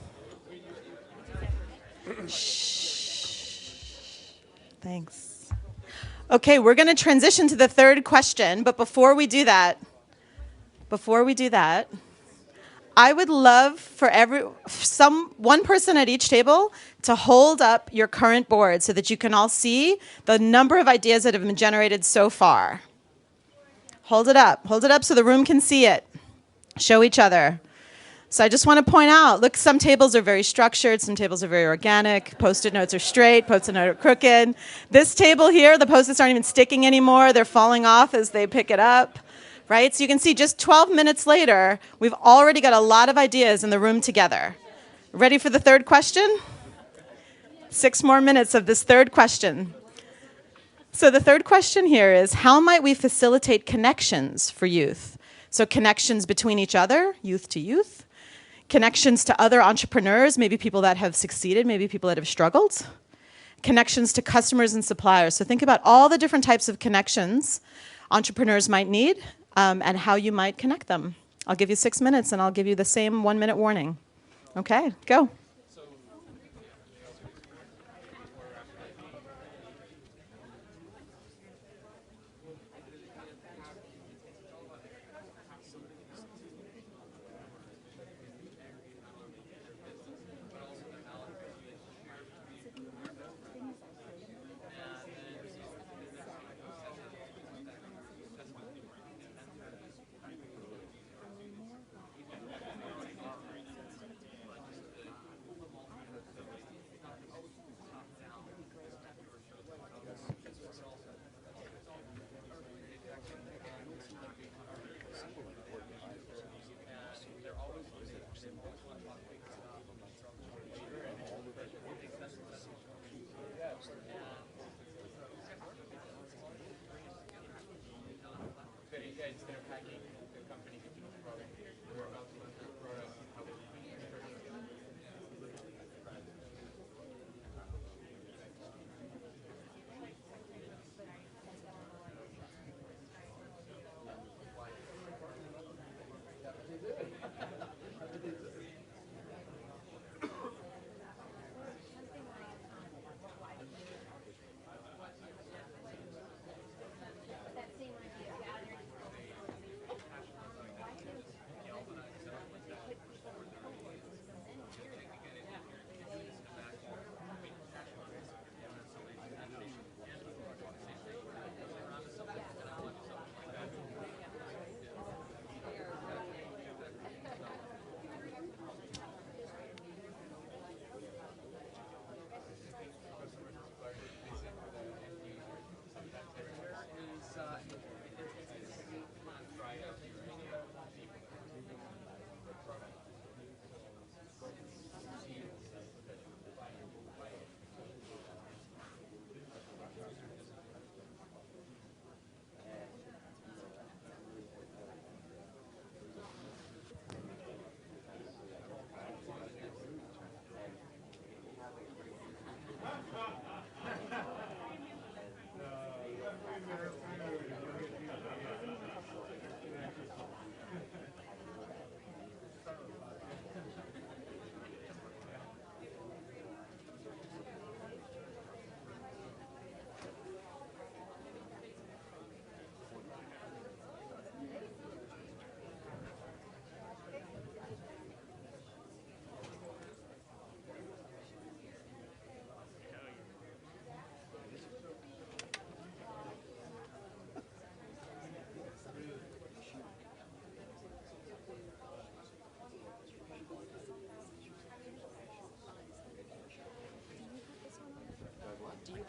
Speaker 2: Shh. Thanks. Okay, we're going to transition to the third question, but before we do that, I would love for one person at each table to hold up your current board so that you can all see the number of ideas that have been generated so far. Hold it up so the room can see it. Show each other. So I just want to point out, look, some tables are very structured, some tables are very organic, Post-it notes are straight, Post-it notes are crooked. This table here, the Post-its aren't even sticking anymore, they're falling off as they pick it up. Right? So you can see just 12 minutes later, we've already got a lot of ideas in the room together. Ready for the third question? 6 more minutes of this third question. So the third question here is, how might we facilitate connections for youth? So connections between each other, youth to youth, connections to other entrepreneurs, maybe people that have succeeded, maybe people that have struggled, connections to customers and suppliers. So think about all the different types of connections entrepreneurs might need, and how you might connect them. I'll give you 6 minutes, and I'll give you the same 1-minute warning. Okay, go.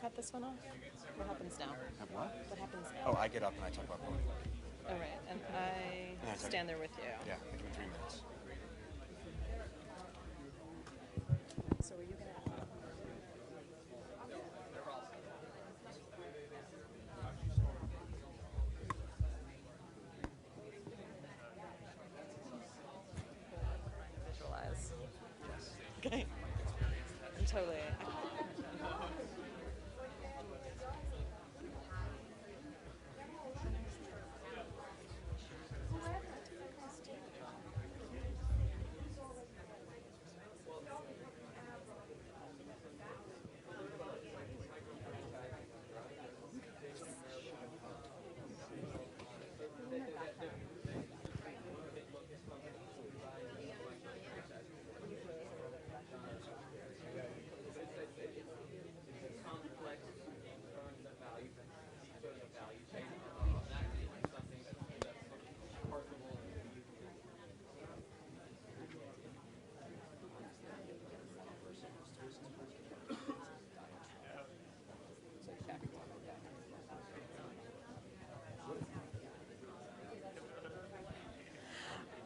Speaker 2: cut this one off? What happens now?
Speaker 1: Have what?
Speaker 2: What happens now?
Speaker 1: Oh, I get up and I talk about voting.
Speaker 2: Oh, right. And I stand there with you.
Speaker 1: Yeah, I give him 3 minutes.
Speaker 2: So are you going to... Visualize. Okay. I'm totally...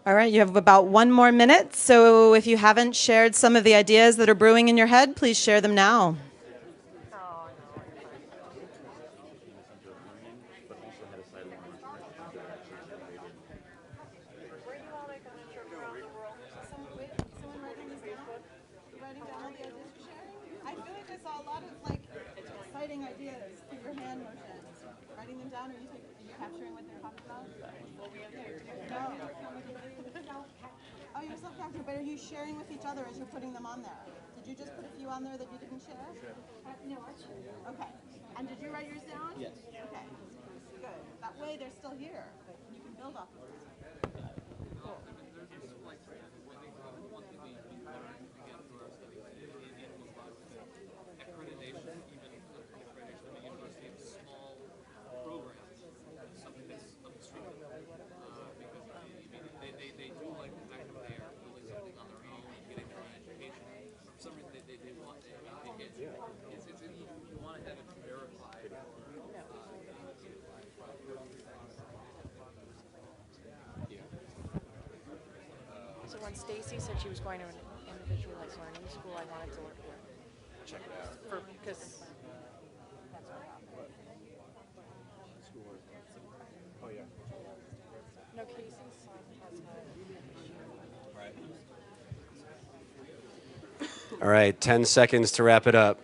Speaker 2: All right, you have about 1 more minute. So if you haven't shared some of the ideas that are brewing in your head, please share them now. I feel like I saw a lot of exciting ideas through your hand motions. Writing them down, or are you capturing what they're talking about? No. Oh, you're self-capturing, but are you sharing with each other as you're putting them on there? Did you just put a few on there that you didn't share? No, I shared. Okay. And did you write yours down? Yes. Okay. Good. That way they're still here. You can build off of them. Cool.
Speaker 10: So when Stacy said she was going to an individualized learning school, I wanted to work with.
Speaker 1: Check it out.
Speaker 10: Because that's what happened.
Speaker 1: Oh, yeah.
Speaker 10: No, Casey's son has had.
Speaker 1: All right, 10 seconds to wrap it up.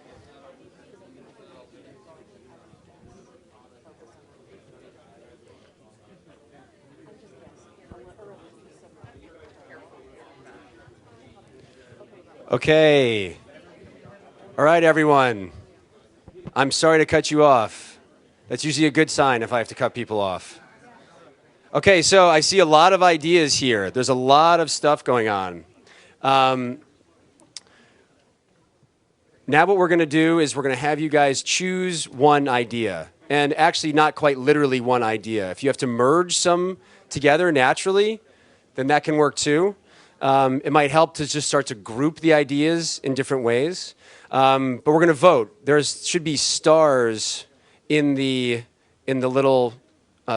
Speaker 1: Okay. All right, everyone. I'm sorry to cut you off. That's usually a good sign if I have to cut people off. Okay, so I see a lot of ideas here. There's a lot of stuff going on. Now what we're going to do is we're going to have you guys choose one idea. And actually not quite literally one idea. If you have to merge some together naturally, then that can work too. It might help to just start to group the ideas in different ways. But we're going to vote. There should be stars in the little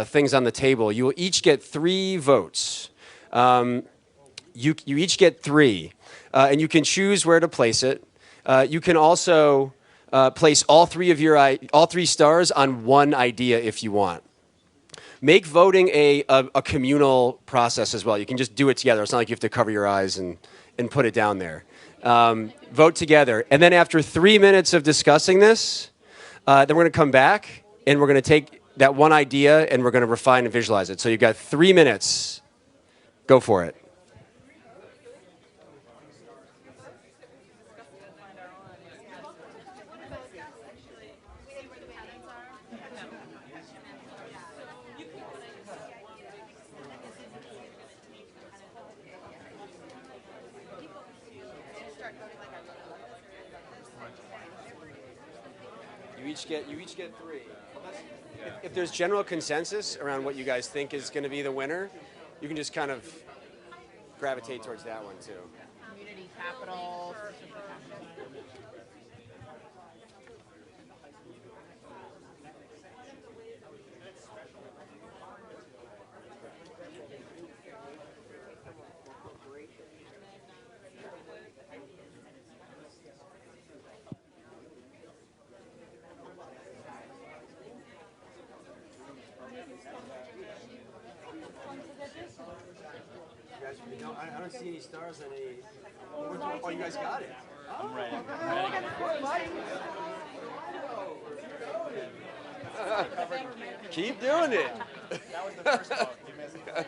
Speaker 1: things on the table. You will each get 3 votes. You each get 3. And you can choose where to place it. You can also place all 3 stars on one idea if you want. Make voting a communal process as well. You can just do it together. It's not like you have to cover your eyes and put it down there. Vote together. And then after 3 minutes of discussing this, then we're going to come back and we're going to take that one idea and we're going to refine and visualize it. So you've got 3 minutes. Go for it. You each get 3. If there's general consensus around what you guys think is going to be the winner, you can just kind of gravitate towards that one too.
Speaker 10: Community capital.
Speaker 1: see any stars on any. Oh, you guys got it.
Speaker 11: I'm ready.
Speaker 1: Keep doing it.
Speaker 11: That was the first book. You missed it.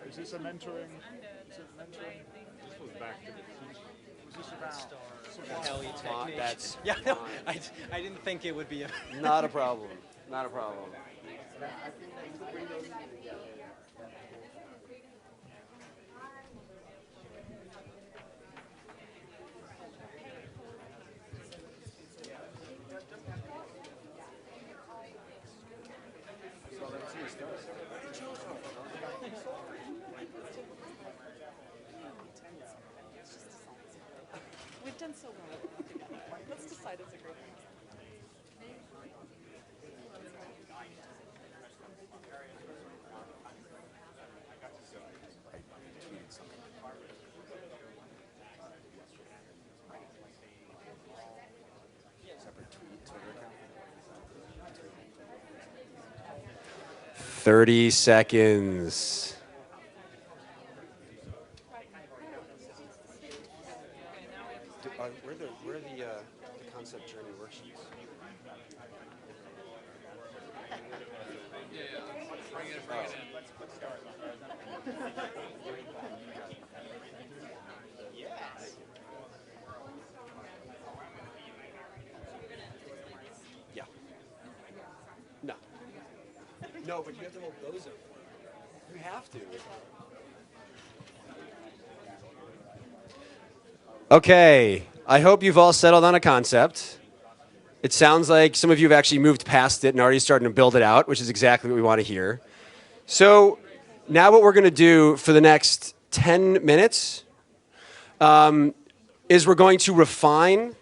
Speaker 12: 'Is this a mentoring? Is it mentoring? This was back to the teaching. Was this about?
Speaker 1: Hell, technique. That's
Speaker 13: yeah. No, I didn't think it would be a.
Speaker 1: not a problem. Not a problem.
Speaker 2: We've done so well together. Let's decide it's a group.
Speaker 1: Thirty seconds. Where are the concept journey worksheets? Yeah. No. No, but you have to hold those up. You have to. Okay, I hope you've all settled on a concept. It sounds like some of you have actually moved past it and already starting to build it out, which is exactly what we want to hear. So now what we're going to do for the next 10 minutes is we're going to refine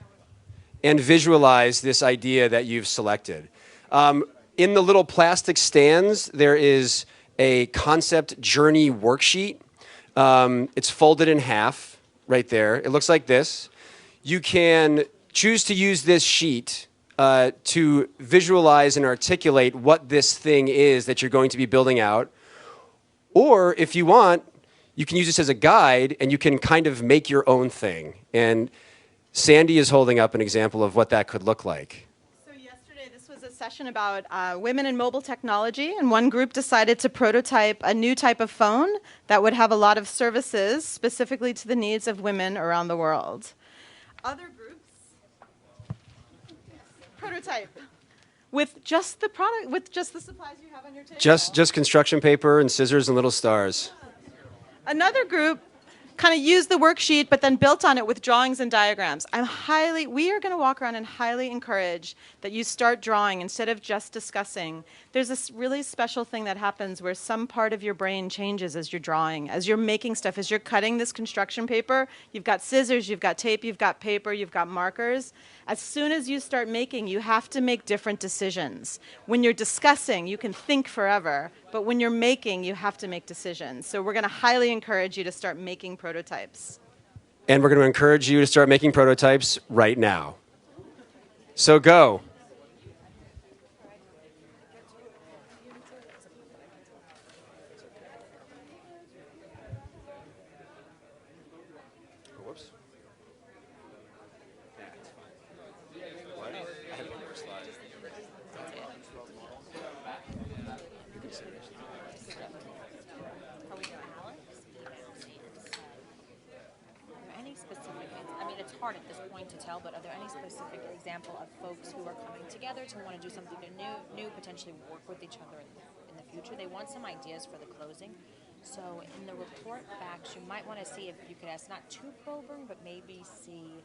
Speaker 1: and visualize this idea that you've selected. In the little plastic stands, there is a concept journey worksheet. It's folded in half. Right there. It looks like this. You can choose to use this sheet to visualize and articulate what this thing is that you're going to be building out. Or if you want, you can use this as a guide and you can kind of make your own thing. And Sandy is holding up an example of what that could look like.
Speaker 2: So yesterday this was a session about women in mobile technology, and one group decided to prototype a new type of phone that would have a lot of services specifically to the needs of women around the world. Other groups prototype with just the product, with just the supplies you have on your table.
Speaker 1: Just construction paper and scissors and little stars.
Speaker 2: Another group kind of used the worksheet, but then built on it with drawings and diagrams. We are going to walk around and highly encourage that you start drawing instead of just discussing. There's this really special thing that happens where some part of your brain changes as you're drawing, as you're making stuff, as you're cutting this construction paper. You've got scissors, you've got tape, you've got paper, you've got markers. As soon as you start making, you have to make different decisions. When you're discussing, you can think forever, but when you're making, you have to make decisions. So we're going to highly encourage you to start making prototypes.
Speaker 1: And we're going to encourage you to start making prototypes right now. So go. Whoops. What? I had one more slide.
Speaker 10: It's hard at this point to tell, but are there any specific example of folks who are coming together to want to do something new, potentially work with each other in the future? They want some ideas for the closing. So in the report backs, you might want to see if you could ask not too probing, but maybe see,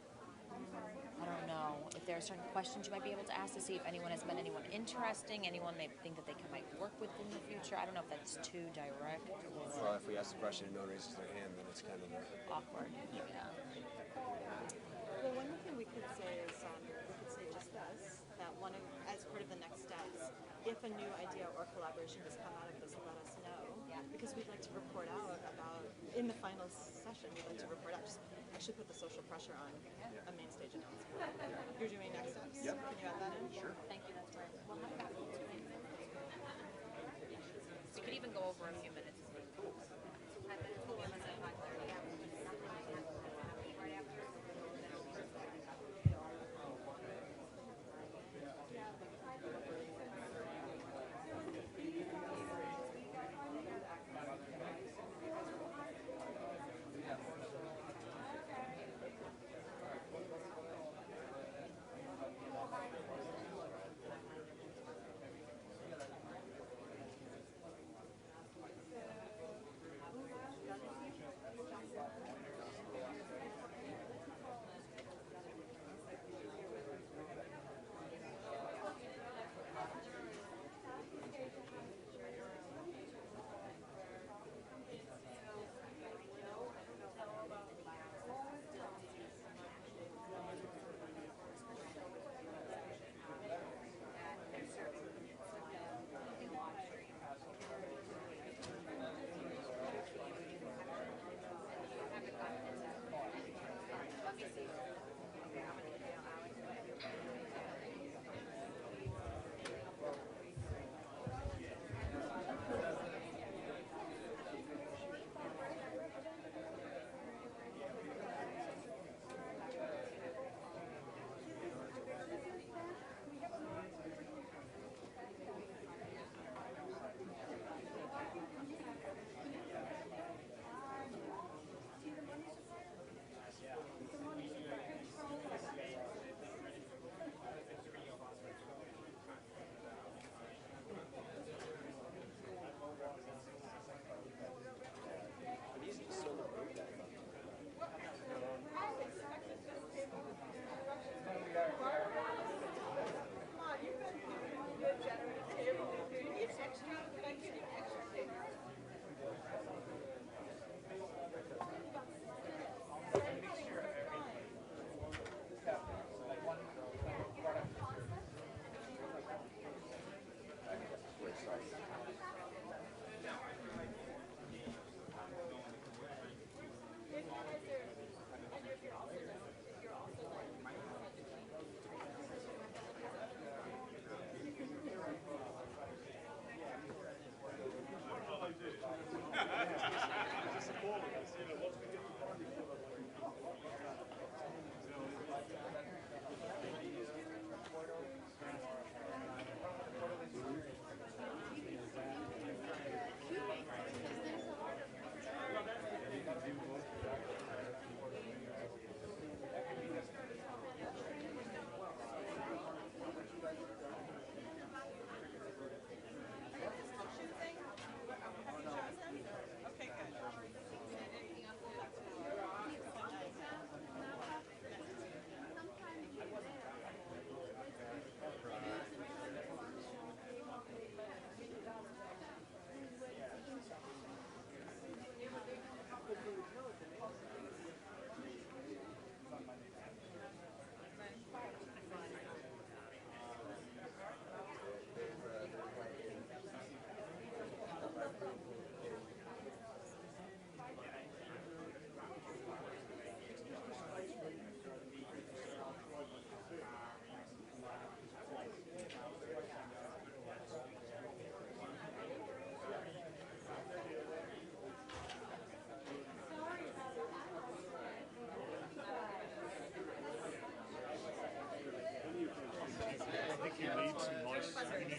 Speaker 10: I don't know, if there are certain questions you might be able to ask to see if anyone has met anyone interesting, anyone they think that they might work with in the future. I don't know if that's too direct.
Speaker 1: Well, if we ask a question and no one raises their hand, then it's kind of
Speaker 10: awkward. Yeah.
Speaker 2: Well, one thing a new idea or collaboration has come out of this, let us know. Because we'd like to report out about, in the final session, we'd like to report out, just actually put the social pressure on a main stage announcement. You're doing next steps?
Speaker 1: Yep.
Speaker 2: Can you add that in?
Speaker 1: Sure.
Speaker 10: Thank you, that's great. We'll have that too. We could even go over a few minutes.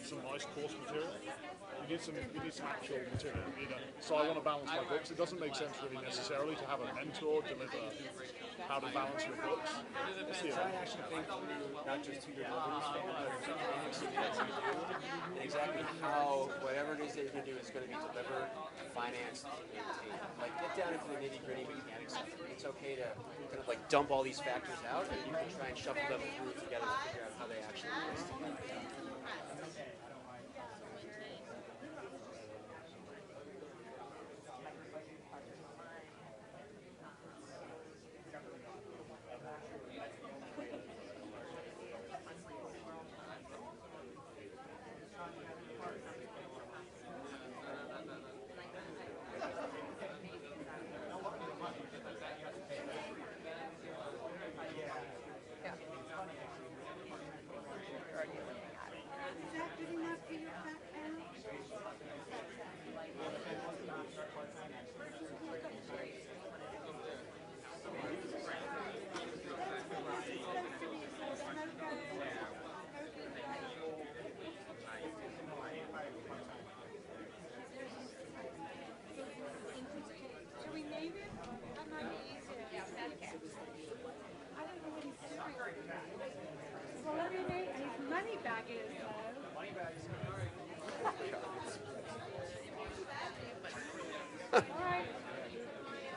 Speaker 12: Some nice course material. You need some actual material. So I want to balance my books. It doesn't make sense really necessarily to have a mentor deliver how to balance your books.
Speaker 1: I actually think not just who your deliveries from, but the mechanics of what you do, and exactly how whatever it is that you're going to do is going to be delivered, financed, and maintained. Like, get down into the nitty-gritty mechanics of it. It's okay to kind of like dump all these factors out, and you can try and shuffle them through together to figure out how they actually mix together.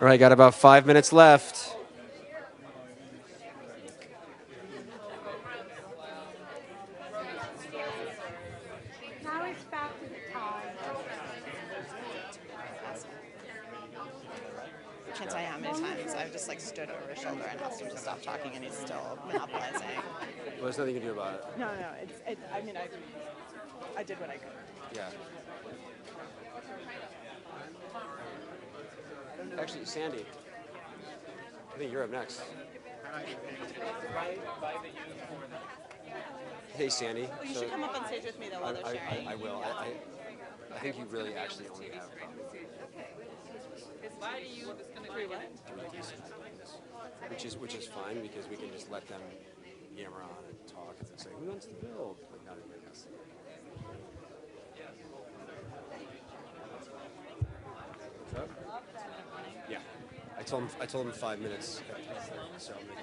Speaker 1: All right, got about 5 minutes left.
Speaker 9: Now it's back to the time.
Speaker 2: Can't tell you how many times I've just like stood over his shoulder and asked him to stop talking, and he's still monopolizing.
Speaker 1: Well, there's nothing you can do about it.
Speaker 2: No, I mean, I did what I could.
Speaker 1: Yeah. Actually, Sandy, I think you're up next. Hey, Sandy.
Speaker 2: Well, you should come up on stage with me though while they're sharing.
Speaker 1: I will. I think you really actually only have. Which is fine because we can just let them yammer on and talk and say who wants to build. Like not everybody has to. What's up? Yeah, I told him 5 minutes. So I'm gonna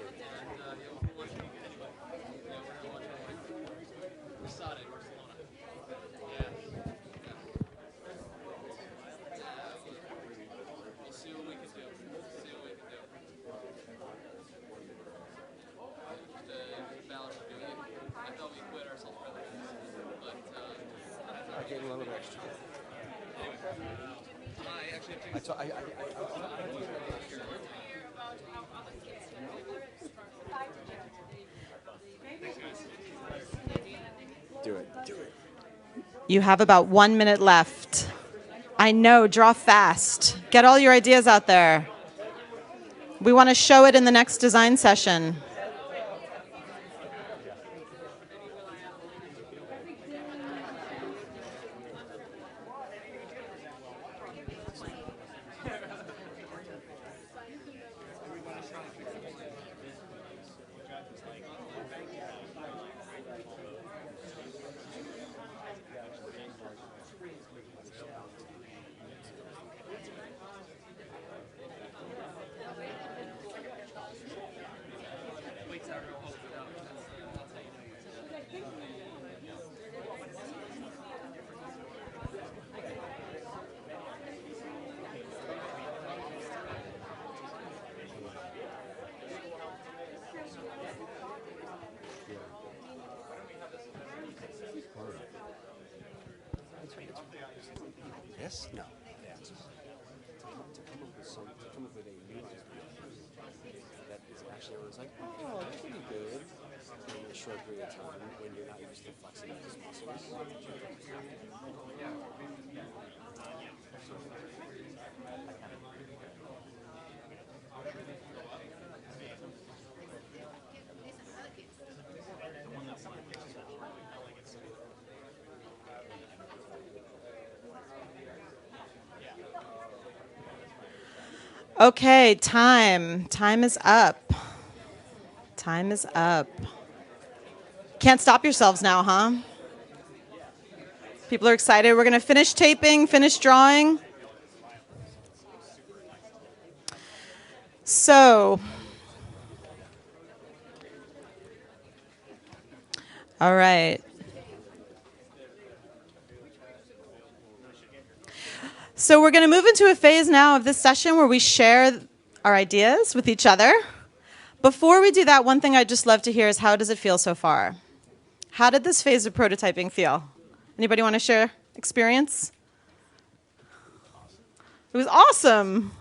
Speaker 1: get a little bit extra. Do it.
Speaker 2: You have about 1 minute left. I know, draw fast. Get all your ideas out there. We want to show it in the next design session. Yes? No. Yeah. To come up with a new idea that is actually everyone's like, oh, that could be good in a short period of time when you're not used to flexing those muscles. Okay, time. Time is up. Time is up. Can't stop yourselves now, huh? People are excited. We're going to finish taping, finish drawing. So, all right. So we're going to move into a phase now of this session where we share our ideas with each other. Before we do that, one thing I'd just love to hear is how does it feel so far? How did this phase of prototyping feel? Anybody want to share experience? It was awesome.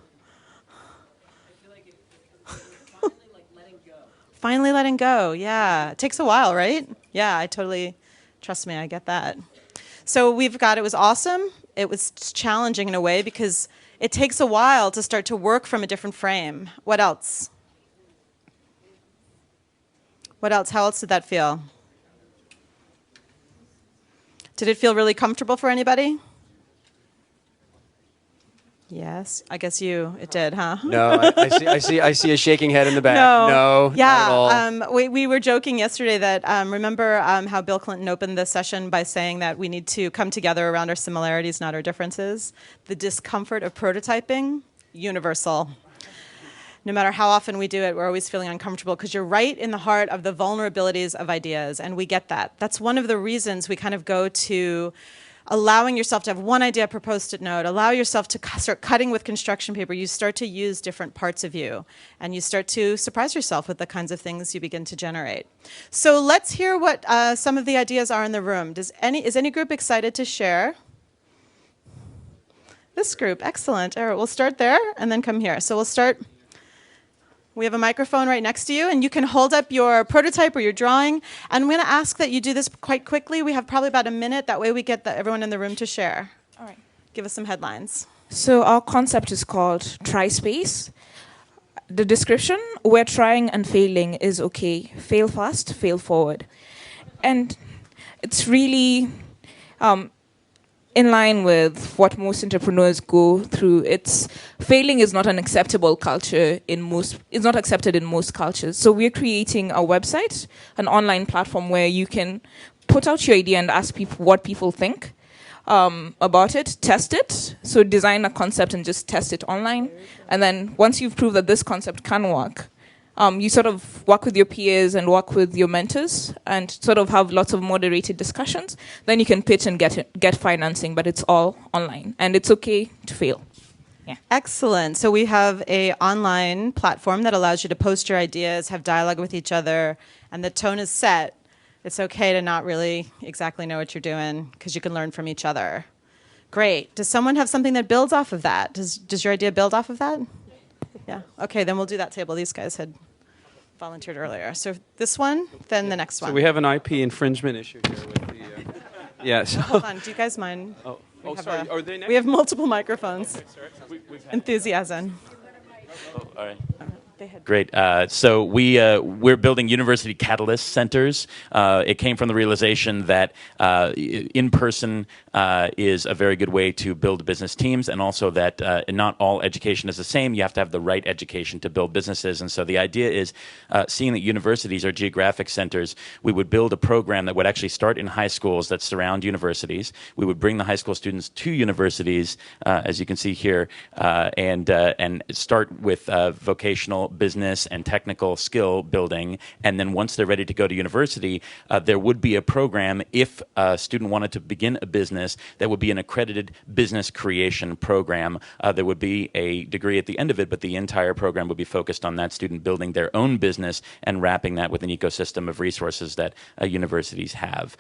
Speaker 2: Finally letting go, yeah. It takes a while, right? Yeah, I totally, trust me, I get that. So we've got, it was awesome. It was challenging in a way because it takes a while to start to work from a different frame. What else? What else? How else did that feel? Did it feel really comfortable for anybody? Yes, I guess it did, huh?
Speaker 1: No, I see a shaking head in the back. No,
Speaker 2: yeah.
Speaker 1: not at all.
Speaker 2: We were joking yesterday that remember how Bill Clinton opened the session by saying that we need to come together around our similarities, not our differences. The discomfort of prototyping, universal. No matter how often we do it, we're always feeling uncomfortable because you're right in the heart of the vulnerabilities of ideas, and we get that. That's one of the reasons we kind of go to allowing yourself to have one idea per post-it note, allow yourself to start cutting with construction paper. You start to use different parts of you, and you start to surprise yourself with the kinds of things you begin to generate. So let's hear what some of the ideas are in the room. Is any group excited to share? This group, excellent. All right, we'll start there and then come here. So we'll start. We have a microphone right next to you, and you can hold up your prototype or your drawing. And I'm going to ask that you do this quite quickly. We have probably about a minute. That way we get everyone in the room to share.
Speaker 14: All right.
Speaker 2: Give us some headlines.
Speaker 14: So our concept is called Try Space. The description, we're trying and failing is okay. Fail fast, fail forward. And it's really in line with what most entrepreneurs go through. It's failing is not an acceptable culture it's not accepted in most cultures. So we're creating a website, an online platform where you can put out your idea and ask people what people think about it, test it. So design a concept and just test it online. And then once you've proved that this concept can work, you sort of work with your peers and work with your mentors and sort of have lots of moderated discussions. Then you can pitch and get financing, but it's all online. And it's okay to fail. Yeah.
Speaker 2: Excellent. So we have an online platform that allows you to post your ideas, have dialogue with each other, and the tone is set. It's okay to not really exactly know what you're doing because you can learn from each other. Great. Does someone have something that builds off of that? Does your idea build off of that? Yeah. Okay, then we'll do that table. These guys had volunteered earlier. So this one, then the next one.
Speaker 15: So we have an IP infringement issue here with the... yeah. So
Speaker 2: hold on. Do you guys mind?
Speaker 15: Sorry. Are they next?
Speaker 2: We have multiple microphones.
Speaker 15: Okay, sorry.
Speaker 2: Enthusiasm.
Speaker 16: All right. Great. So we're building university catalyst centers. It came from the realization that in-person is a very good way to build business teams, and also that not all education is the same. You have to have the right education to build businesses. And so the idea is, seeing that universities are geographic centers, we would build a program that would actually start in high schools that surround universities. We would bring the high school students to universities, as you can see here, and start with vocational, business, and technical skill building. And then once they're ready to go to university, there would be a program, if a student wanted to begin a business, that would be an accredited business creation program. There would be a degree at the end of it, but the entire program would be focused on that student building their own business and wrapping that with an ecosystem of resources that universities have.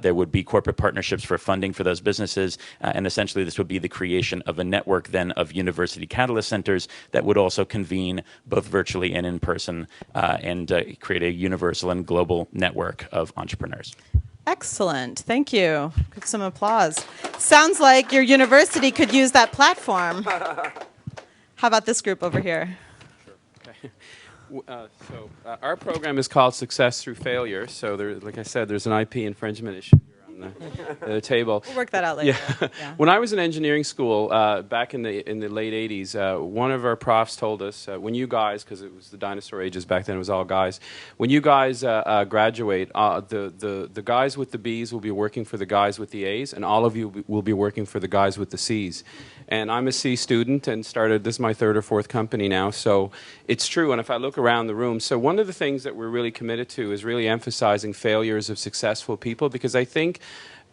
Speaker 16: There would be corporate partnerships for funding for those businesses, and essentially this would be the creation of a network then of university catalyst centers that would also convene both virtually and in person, and create a universal and global network of entrepreneurs.
Speaker 2: Excellent. Thank you. Give some applause. Sounds like your university could use that platform. How about this group over here?
Speaker 15: Sure. Okay. Our program is called Success Through Failure. So, like I said, there's an IP infringement issue here on the table.
Speaker 2: We'll work that out later.
Speaker 15: Yeah. When I was in engineering school back in the late 80s, one of our profs told us, when you guys, because it was the dinosaur ages back then, it was all guys, when you guys graduate, the guys with the B's will be working for the guys with the A's, and all of you will be working for the guys with the C's. And I'm a C student and this is my third or fourth company now, so it's true. And if I look around the room, so one of the things that we're really committed to is really emphasizing failures of successful people, because I think,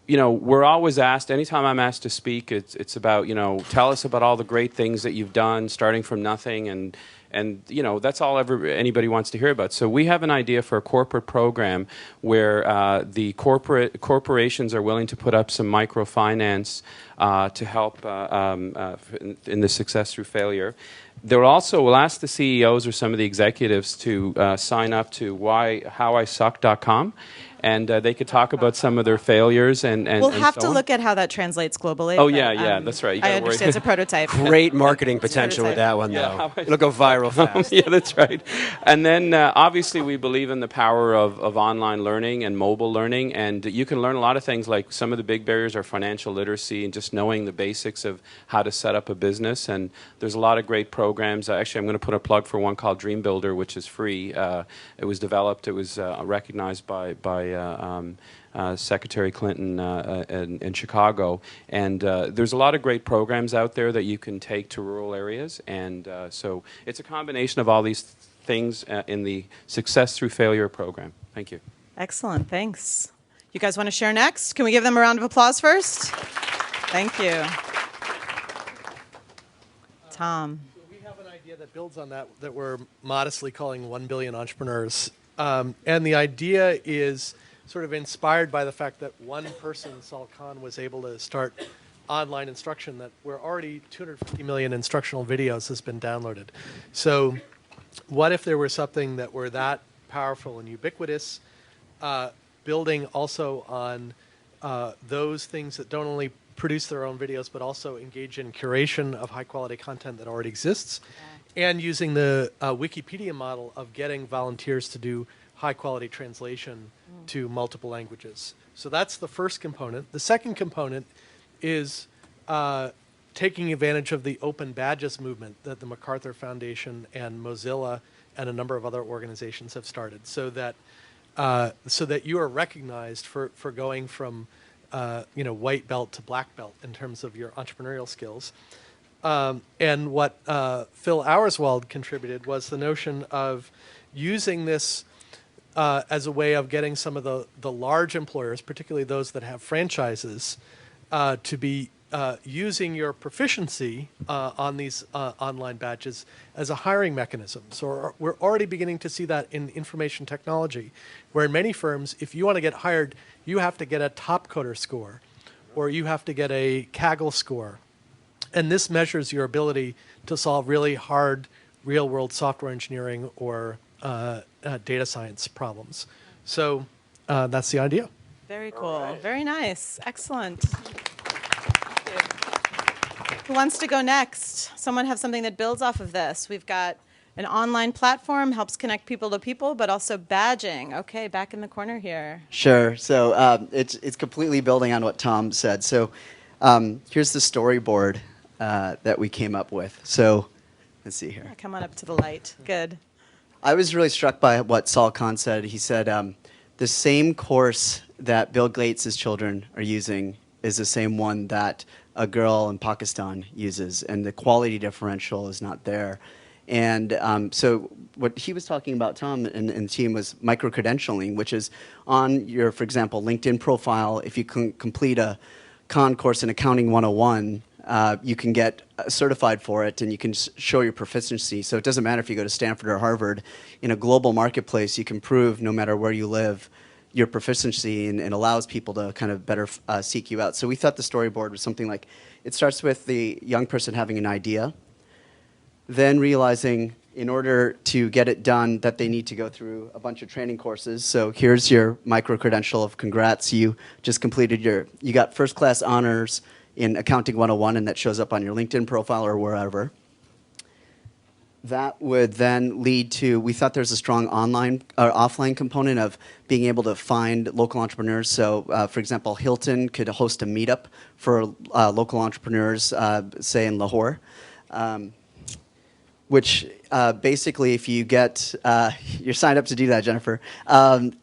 Speaker 15: we're always asked, anytime I'm asked to speak, it's about, tell us about all the great things that you've done, starting from nothing, and that's all anybody wants to hear about. So we have an idea for a corporate program where the corporations are willing to put up some microfinance to help in the success through failure. We'll ask the CEOs or some of the executives to sign up to howisuck.com. And they could talk about some of their failures and
Speaker 2: we'll have
Speaker 15: so
Speaker 2: to
Speaker 15: on.
Speaker 2: look at how that translates globally.
Speaker 15: Oh, yeah, that's right.
Speaker 2: I understand it's a prototype.
Speaker 1: Great marketing potential with that one, though. It'll go viral fast.
Speaker 15: Yeah, that's right. And then, obviously, we believe in the power of online learning and mobile learning. And you can learn a lot of things, like some of the big barriers are financial literacy and just knowing the basics of how to set up a business. And there's a lot of great programs. Actually, I'm going to put a plug for one called Dream Builder, which is free. It was developed. It was recognized by Secretary Clinton in Chicago. And there's a lot of great programs out there that you can take to rural areas. And so it's a combination of all these things in the Success Through Failure program. Thank you.
Speaker 2: Excellent. Thanks. You guys want to share next? Can we give them a round of applause first? Thank you. Tom.
Speaker 17: We have an idea that builds on that we're modestly calling 1 billion entrepreneurs. And the idea is sort of inspired by the fact that one person, Sal Khan, was able to start online instruction, that we're already 250 million instructional videos has been downloaded. So what if there were something that were that powerful and ubiquitous, building also on those things that don't only produce their own videos, but also engage in curation of high-quality content that already exists, and using the Wikipedia model of getting volunteers to do high-quality translation to multiple languages. So that's the first component. The second component is taking advantage of the open badges movement that the MacArthur Foundation and Mozilla and a number of other organizations have started, so that you are recognized for going from white belt to black belt in terms of your entrepreneurial skills. And what Phil Auerswald contributed was the notion of using this as a way of getting some of the large employers, particularly those that have franchises, to be using your proficiency on these online badges as a hiring mechanism. So we're already beginning to see that in information technology, where in many firms, if you want to get hired, you have to get a top coder score, or you have to get a Kaggle score. And this measures your ability to solve really hard real-world software engineering or data science problems. So that's the idea.
Speaker 2: Very cool. Right. Very nice. Excellent. Who wants to go next? Someone have something that builds off of this. We've got an online platform, helps connect people to people, but also badging. Okay, back in the corner here.
Speaker 18: Sure. So it's completely building on what Tom said. So here's the storyboard that we came up with. So let's see here.
Speaker 2: Come on up to the light. Good.
Speaker 18: I was really struck by what Sal Khan said. He said the same course that Bill Gates' children are using is the same one that a girl in Pakistan uses, and the quality differential is not there. And so what he was talking about, Tom and the team, was micro-credentialing, which is on your, for example, LinkedIn profile. If you can complete a Khan course in Accounting 101, you can get certified for it, and you can show your proficiency. So it doesn't matter if you go to Stanford or Harvard. In a global marketplace, you can prove, no matter where you live, your proficiency, and allows people to kind of better seek you out. So we thought the storyboard was something like, it starts with the young person having an idea, then realizing in order to get it done that they need to go through a bunch of training courses. So here's your micro-credential of congrats, you just completed you got first-class honors in Accounting 101, and that shows up on your LinkedIn profile or wherever. That would then lead to, we thought there's a strong online or offline component of being able to find local entrepreneurs. So, for example, Hilton could host a meetup for local entrepreneurs, say in Lahore, which basically, if you get, you're signed up to do that, Jennifer, and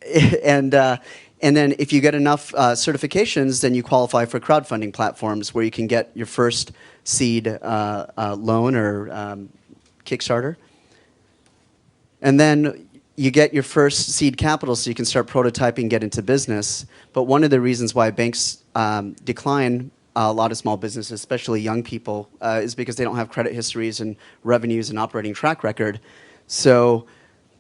Speaker 18: then if you get enough certifications, then you qualify for crowdfunding platforms where you can get your first seed loan or Kickstarter. And then you get your first seed capital so you can start prototyping, get into business. But one of the reasons why banks decline a lot of small businesses, especially young people, is because they don't have credit histories and revenues and operating track record. So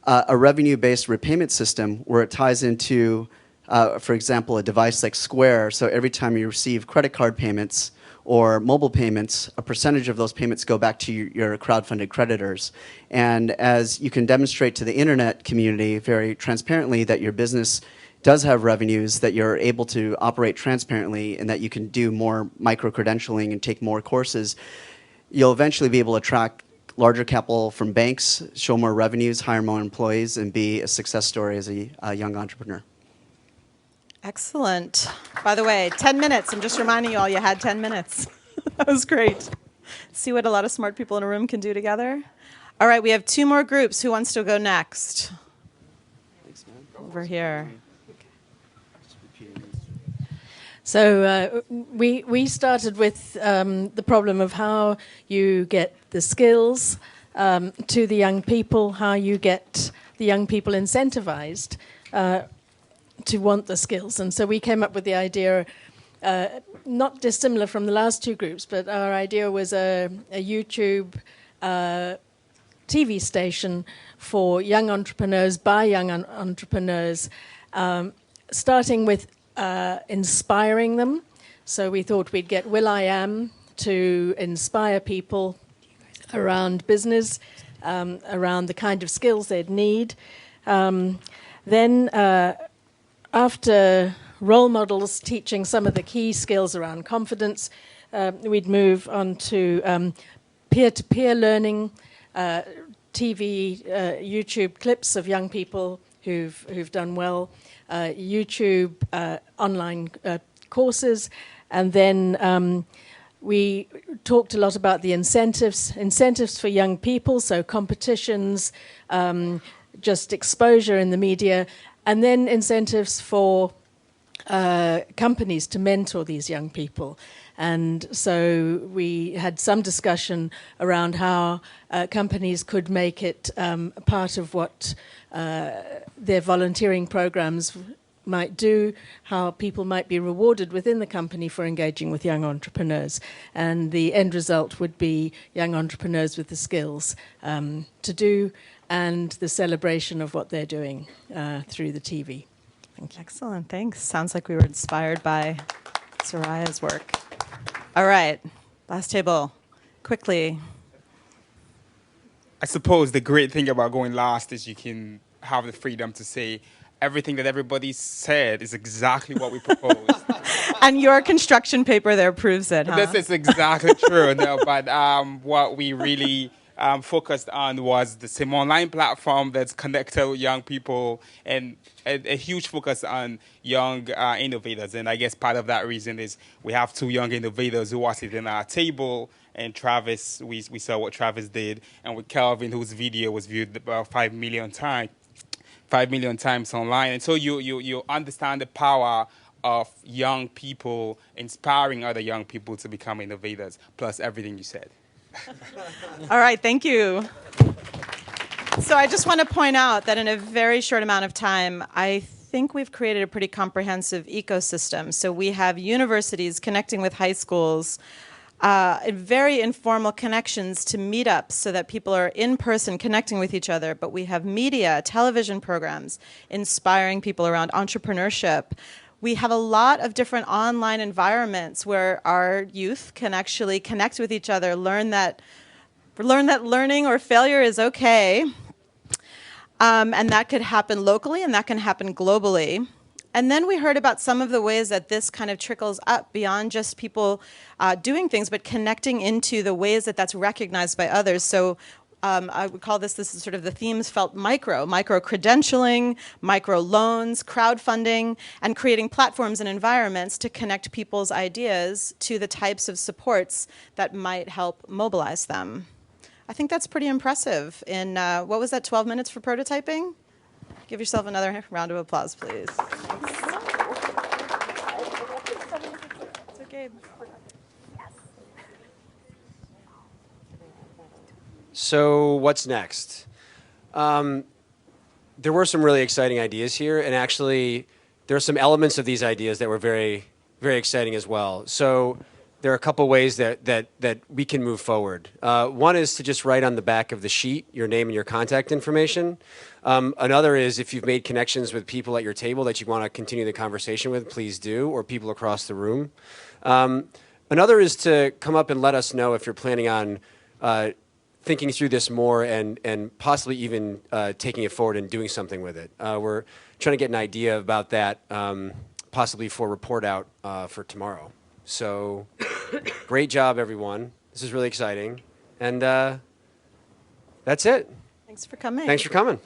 Speaker 18: a revenue-based repayment system where it ties into, for example, a device like Square. So every time you receive credit card payments or mobile payments, a percentage of those payments go back to your crowdfunded creditors. And as you can demonstrate to the internet community very transparently that your business does have revenues, that you're able to operate transparently, and that you can do more micro-credentialing and take more courses, you'll eventually be able to attract larger capital from banks, show more revenues, hire more employees, and be a success story as a young entrepreneur.
Speaker 2: Excellent. By the way, 10 minutes. I'm just reminding you all you had 10 minutes. That was great. See what a lot of smart people in a room can do together? All right, we have 2 more groups. Who wants to go next? Thanks, man. Over here.
Speaker 19: So we started with the problem of how you get the skills to the young people, how you get the young people incentivized to want the skills. And so we came up with the idea, not dissimilar from the last two groups, but our idea was a YouTube TV station for young entrepreneurs by young entrepreneurs, starting with inspiring them. So we thought we'd get will.i.am to inspire people around business, around the kind of skills they'd need. Then after role models teaching some of the key skills around confidence, we'd move on to peer-to-peer learning, TV, YouTube clips of young people who've done well, YouTube online courses, and then we talked a lot about the incentives for young people, so competitions, just exposure in the media, and then incentives for companies to mentor these young people. And so we had some discussion around how companies could make it part of what their volunteering programs might do, how people might be rewarded within the company for engaging with young entrepreneurs. And the end result would be young entrepreneurs with the skills to do and the celebration of what they're doing through the TV.
Speaker 2: Thank you. Excellent, thanks. Sounds like we were inspired by Soraya's work. All right, last table, quickly.
Speaker 20: I suppose the great thing about going last is you can have the freedom to say everything that everybody said is exactly what we proposed.
Speaker 2: And your construction paper there proves it, huh?
Speaker 20: This is exactly true. No, but what we really focused on was the same online platform that's connected with young people, and a huge focus on young innovators. And I guess part of that reason is we have two young innovators who are sitting at our table. And Travis, we saw what Travis did, and with Kelvin, whose video was viewed about 5 million times online. And so you understand the power of young people inspiring other young people to become innovators, plus everything you said.
Speaker 2: All right, thank you. So I just want to point out that in a very short amount of time, I think we've created a pretty comprehensive ecosystem. So we have universities connecting with high schools, very informal connections to meetups so that people are in person connecting with each other. But we have media, television programs, inspiring people around entrepreneurship. We have a lot of different online environments where our youth can actually connect with each other, learn that learning or failure is okay. And that could happen locally and that can happen globally. And then we heard about some of the ways that this kind of trickles up beyond just people doing things, but connecting into the ways that that's recognized by others. So I would call this is sort of the themes felt micro-credentialing, micro-loans, crowdfunding, and creating platforms and environments to connect people's ideas to the types of supports that might help mobilize them. I think that's pretty impressive. In, what was that, 12 minutes for prototyping? Give yourself another round of applause, please. So, Gabe.
Speaker 1: So what's next? There were some really exciting ideas here, and actually there are some elements of these ideas that were very, very exciting as well. So there are a couple ways that we can move forward. One is to just write on the back of the sheet your name and your contact information. Another is if you've made connections with people at your table that you want to continue the conversation with, please do, or people across the room. Another is to come up and let us know if you're planning on thinking through this more and possibly even taking it forward and doing something with it. We're trying to get an idea about that, possibly for report out for tomorrow. So great job, everyone. This is really exciting. And that's it.
Speaker 2: Thanks for coming.
Speaker 1: Thanks for coming.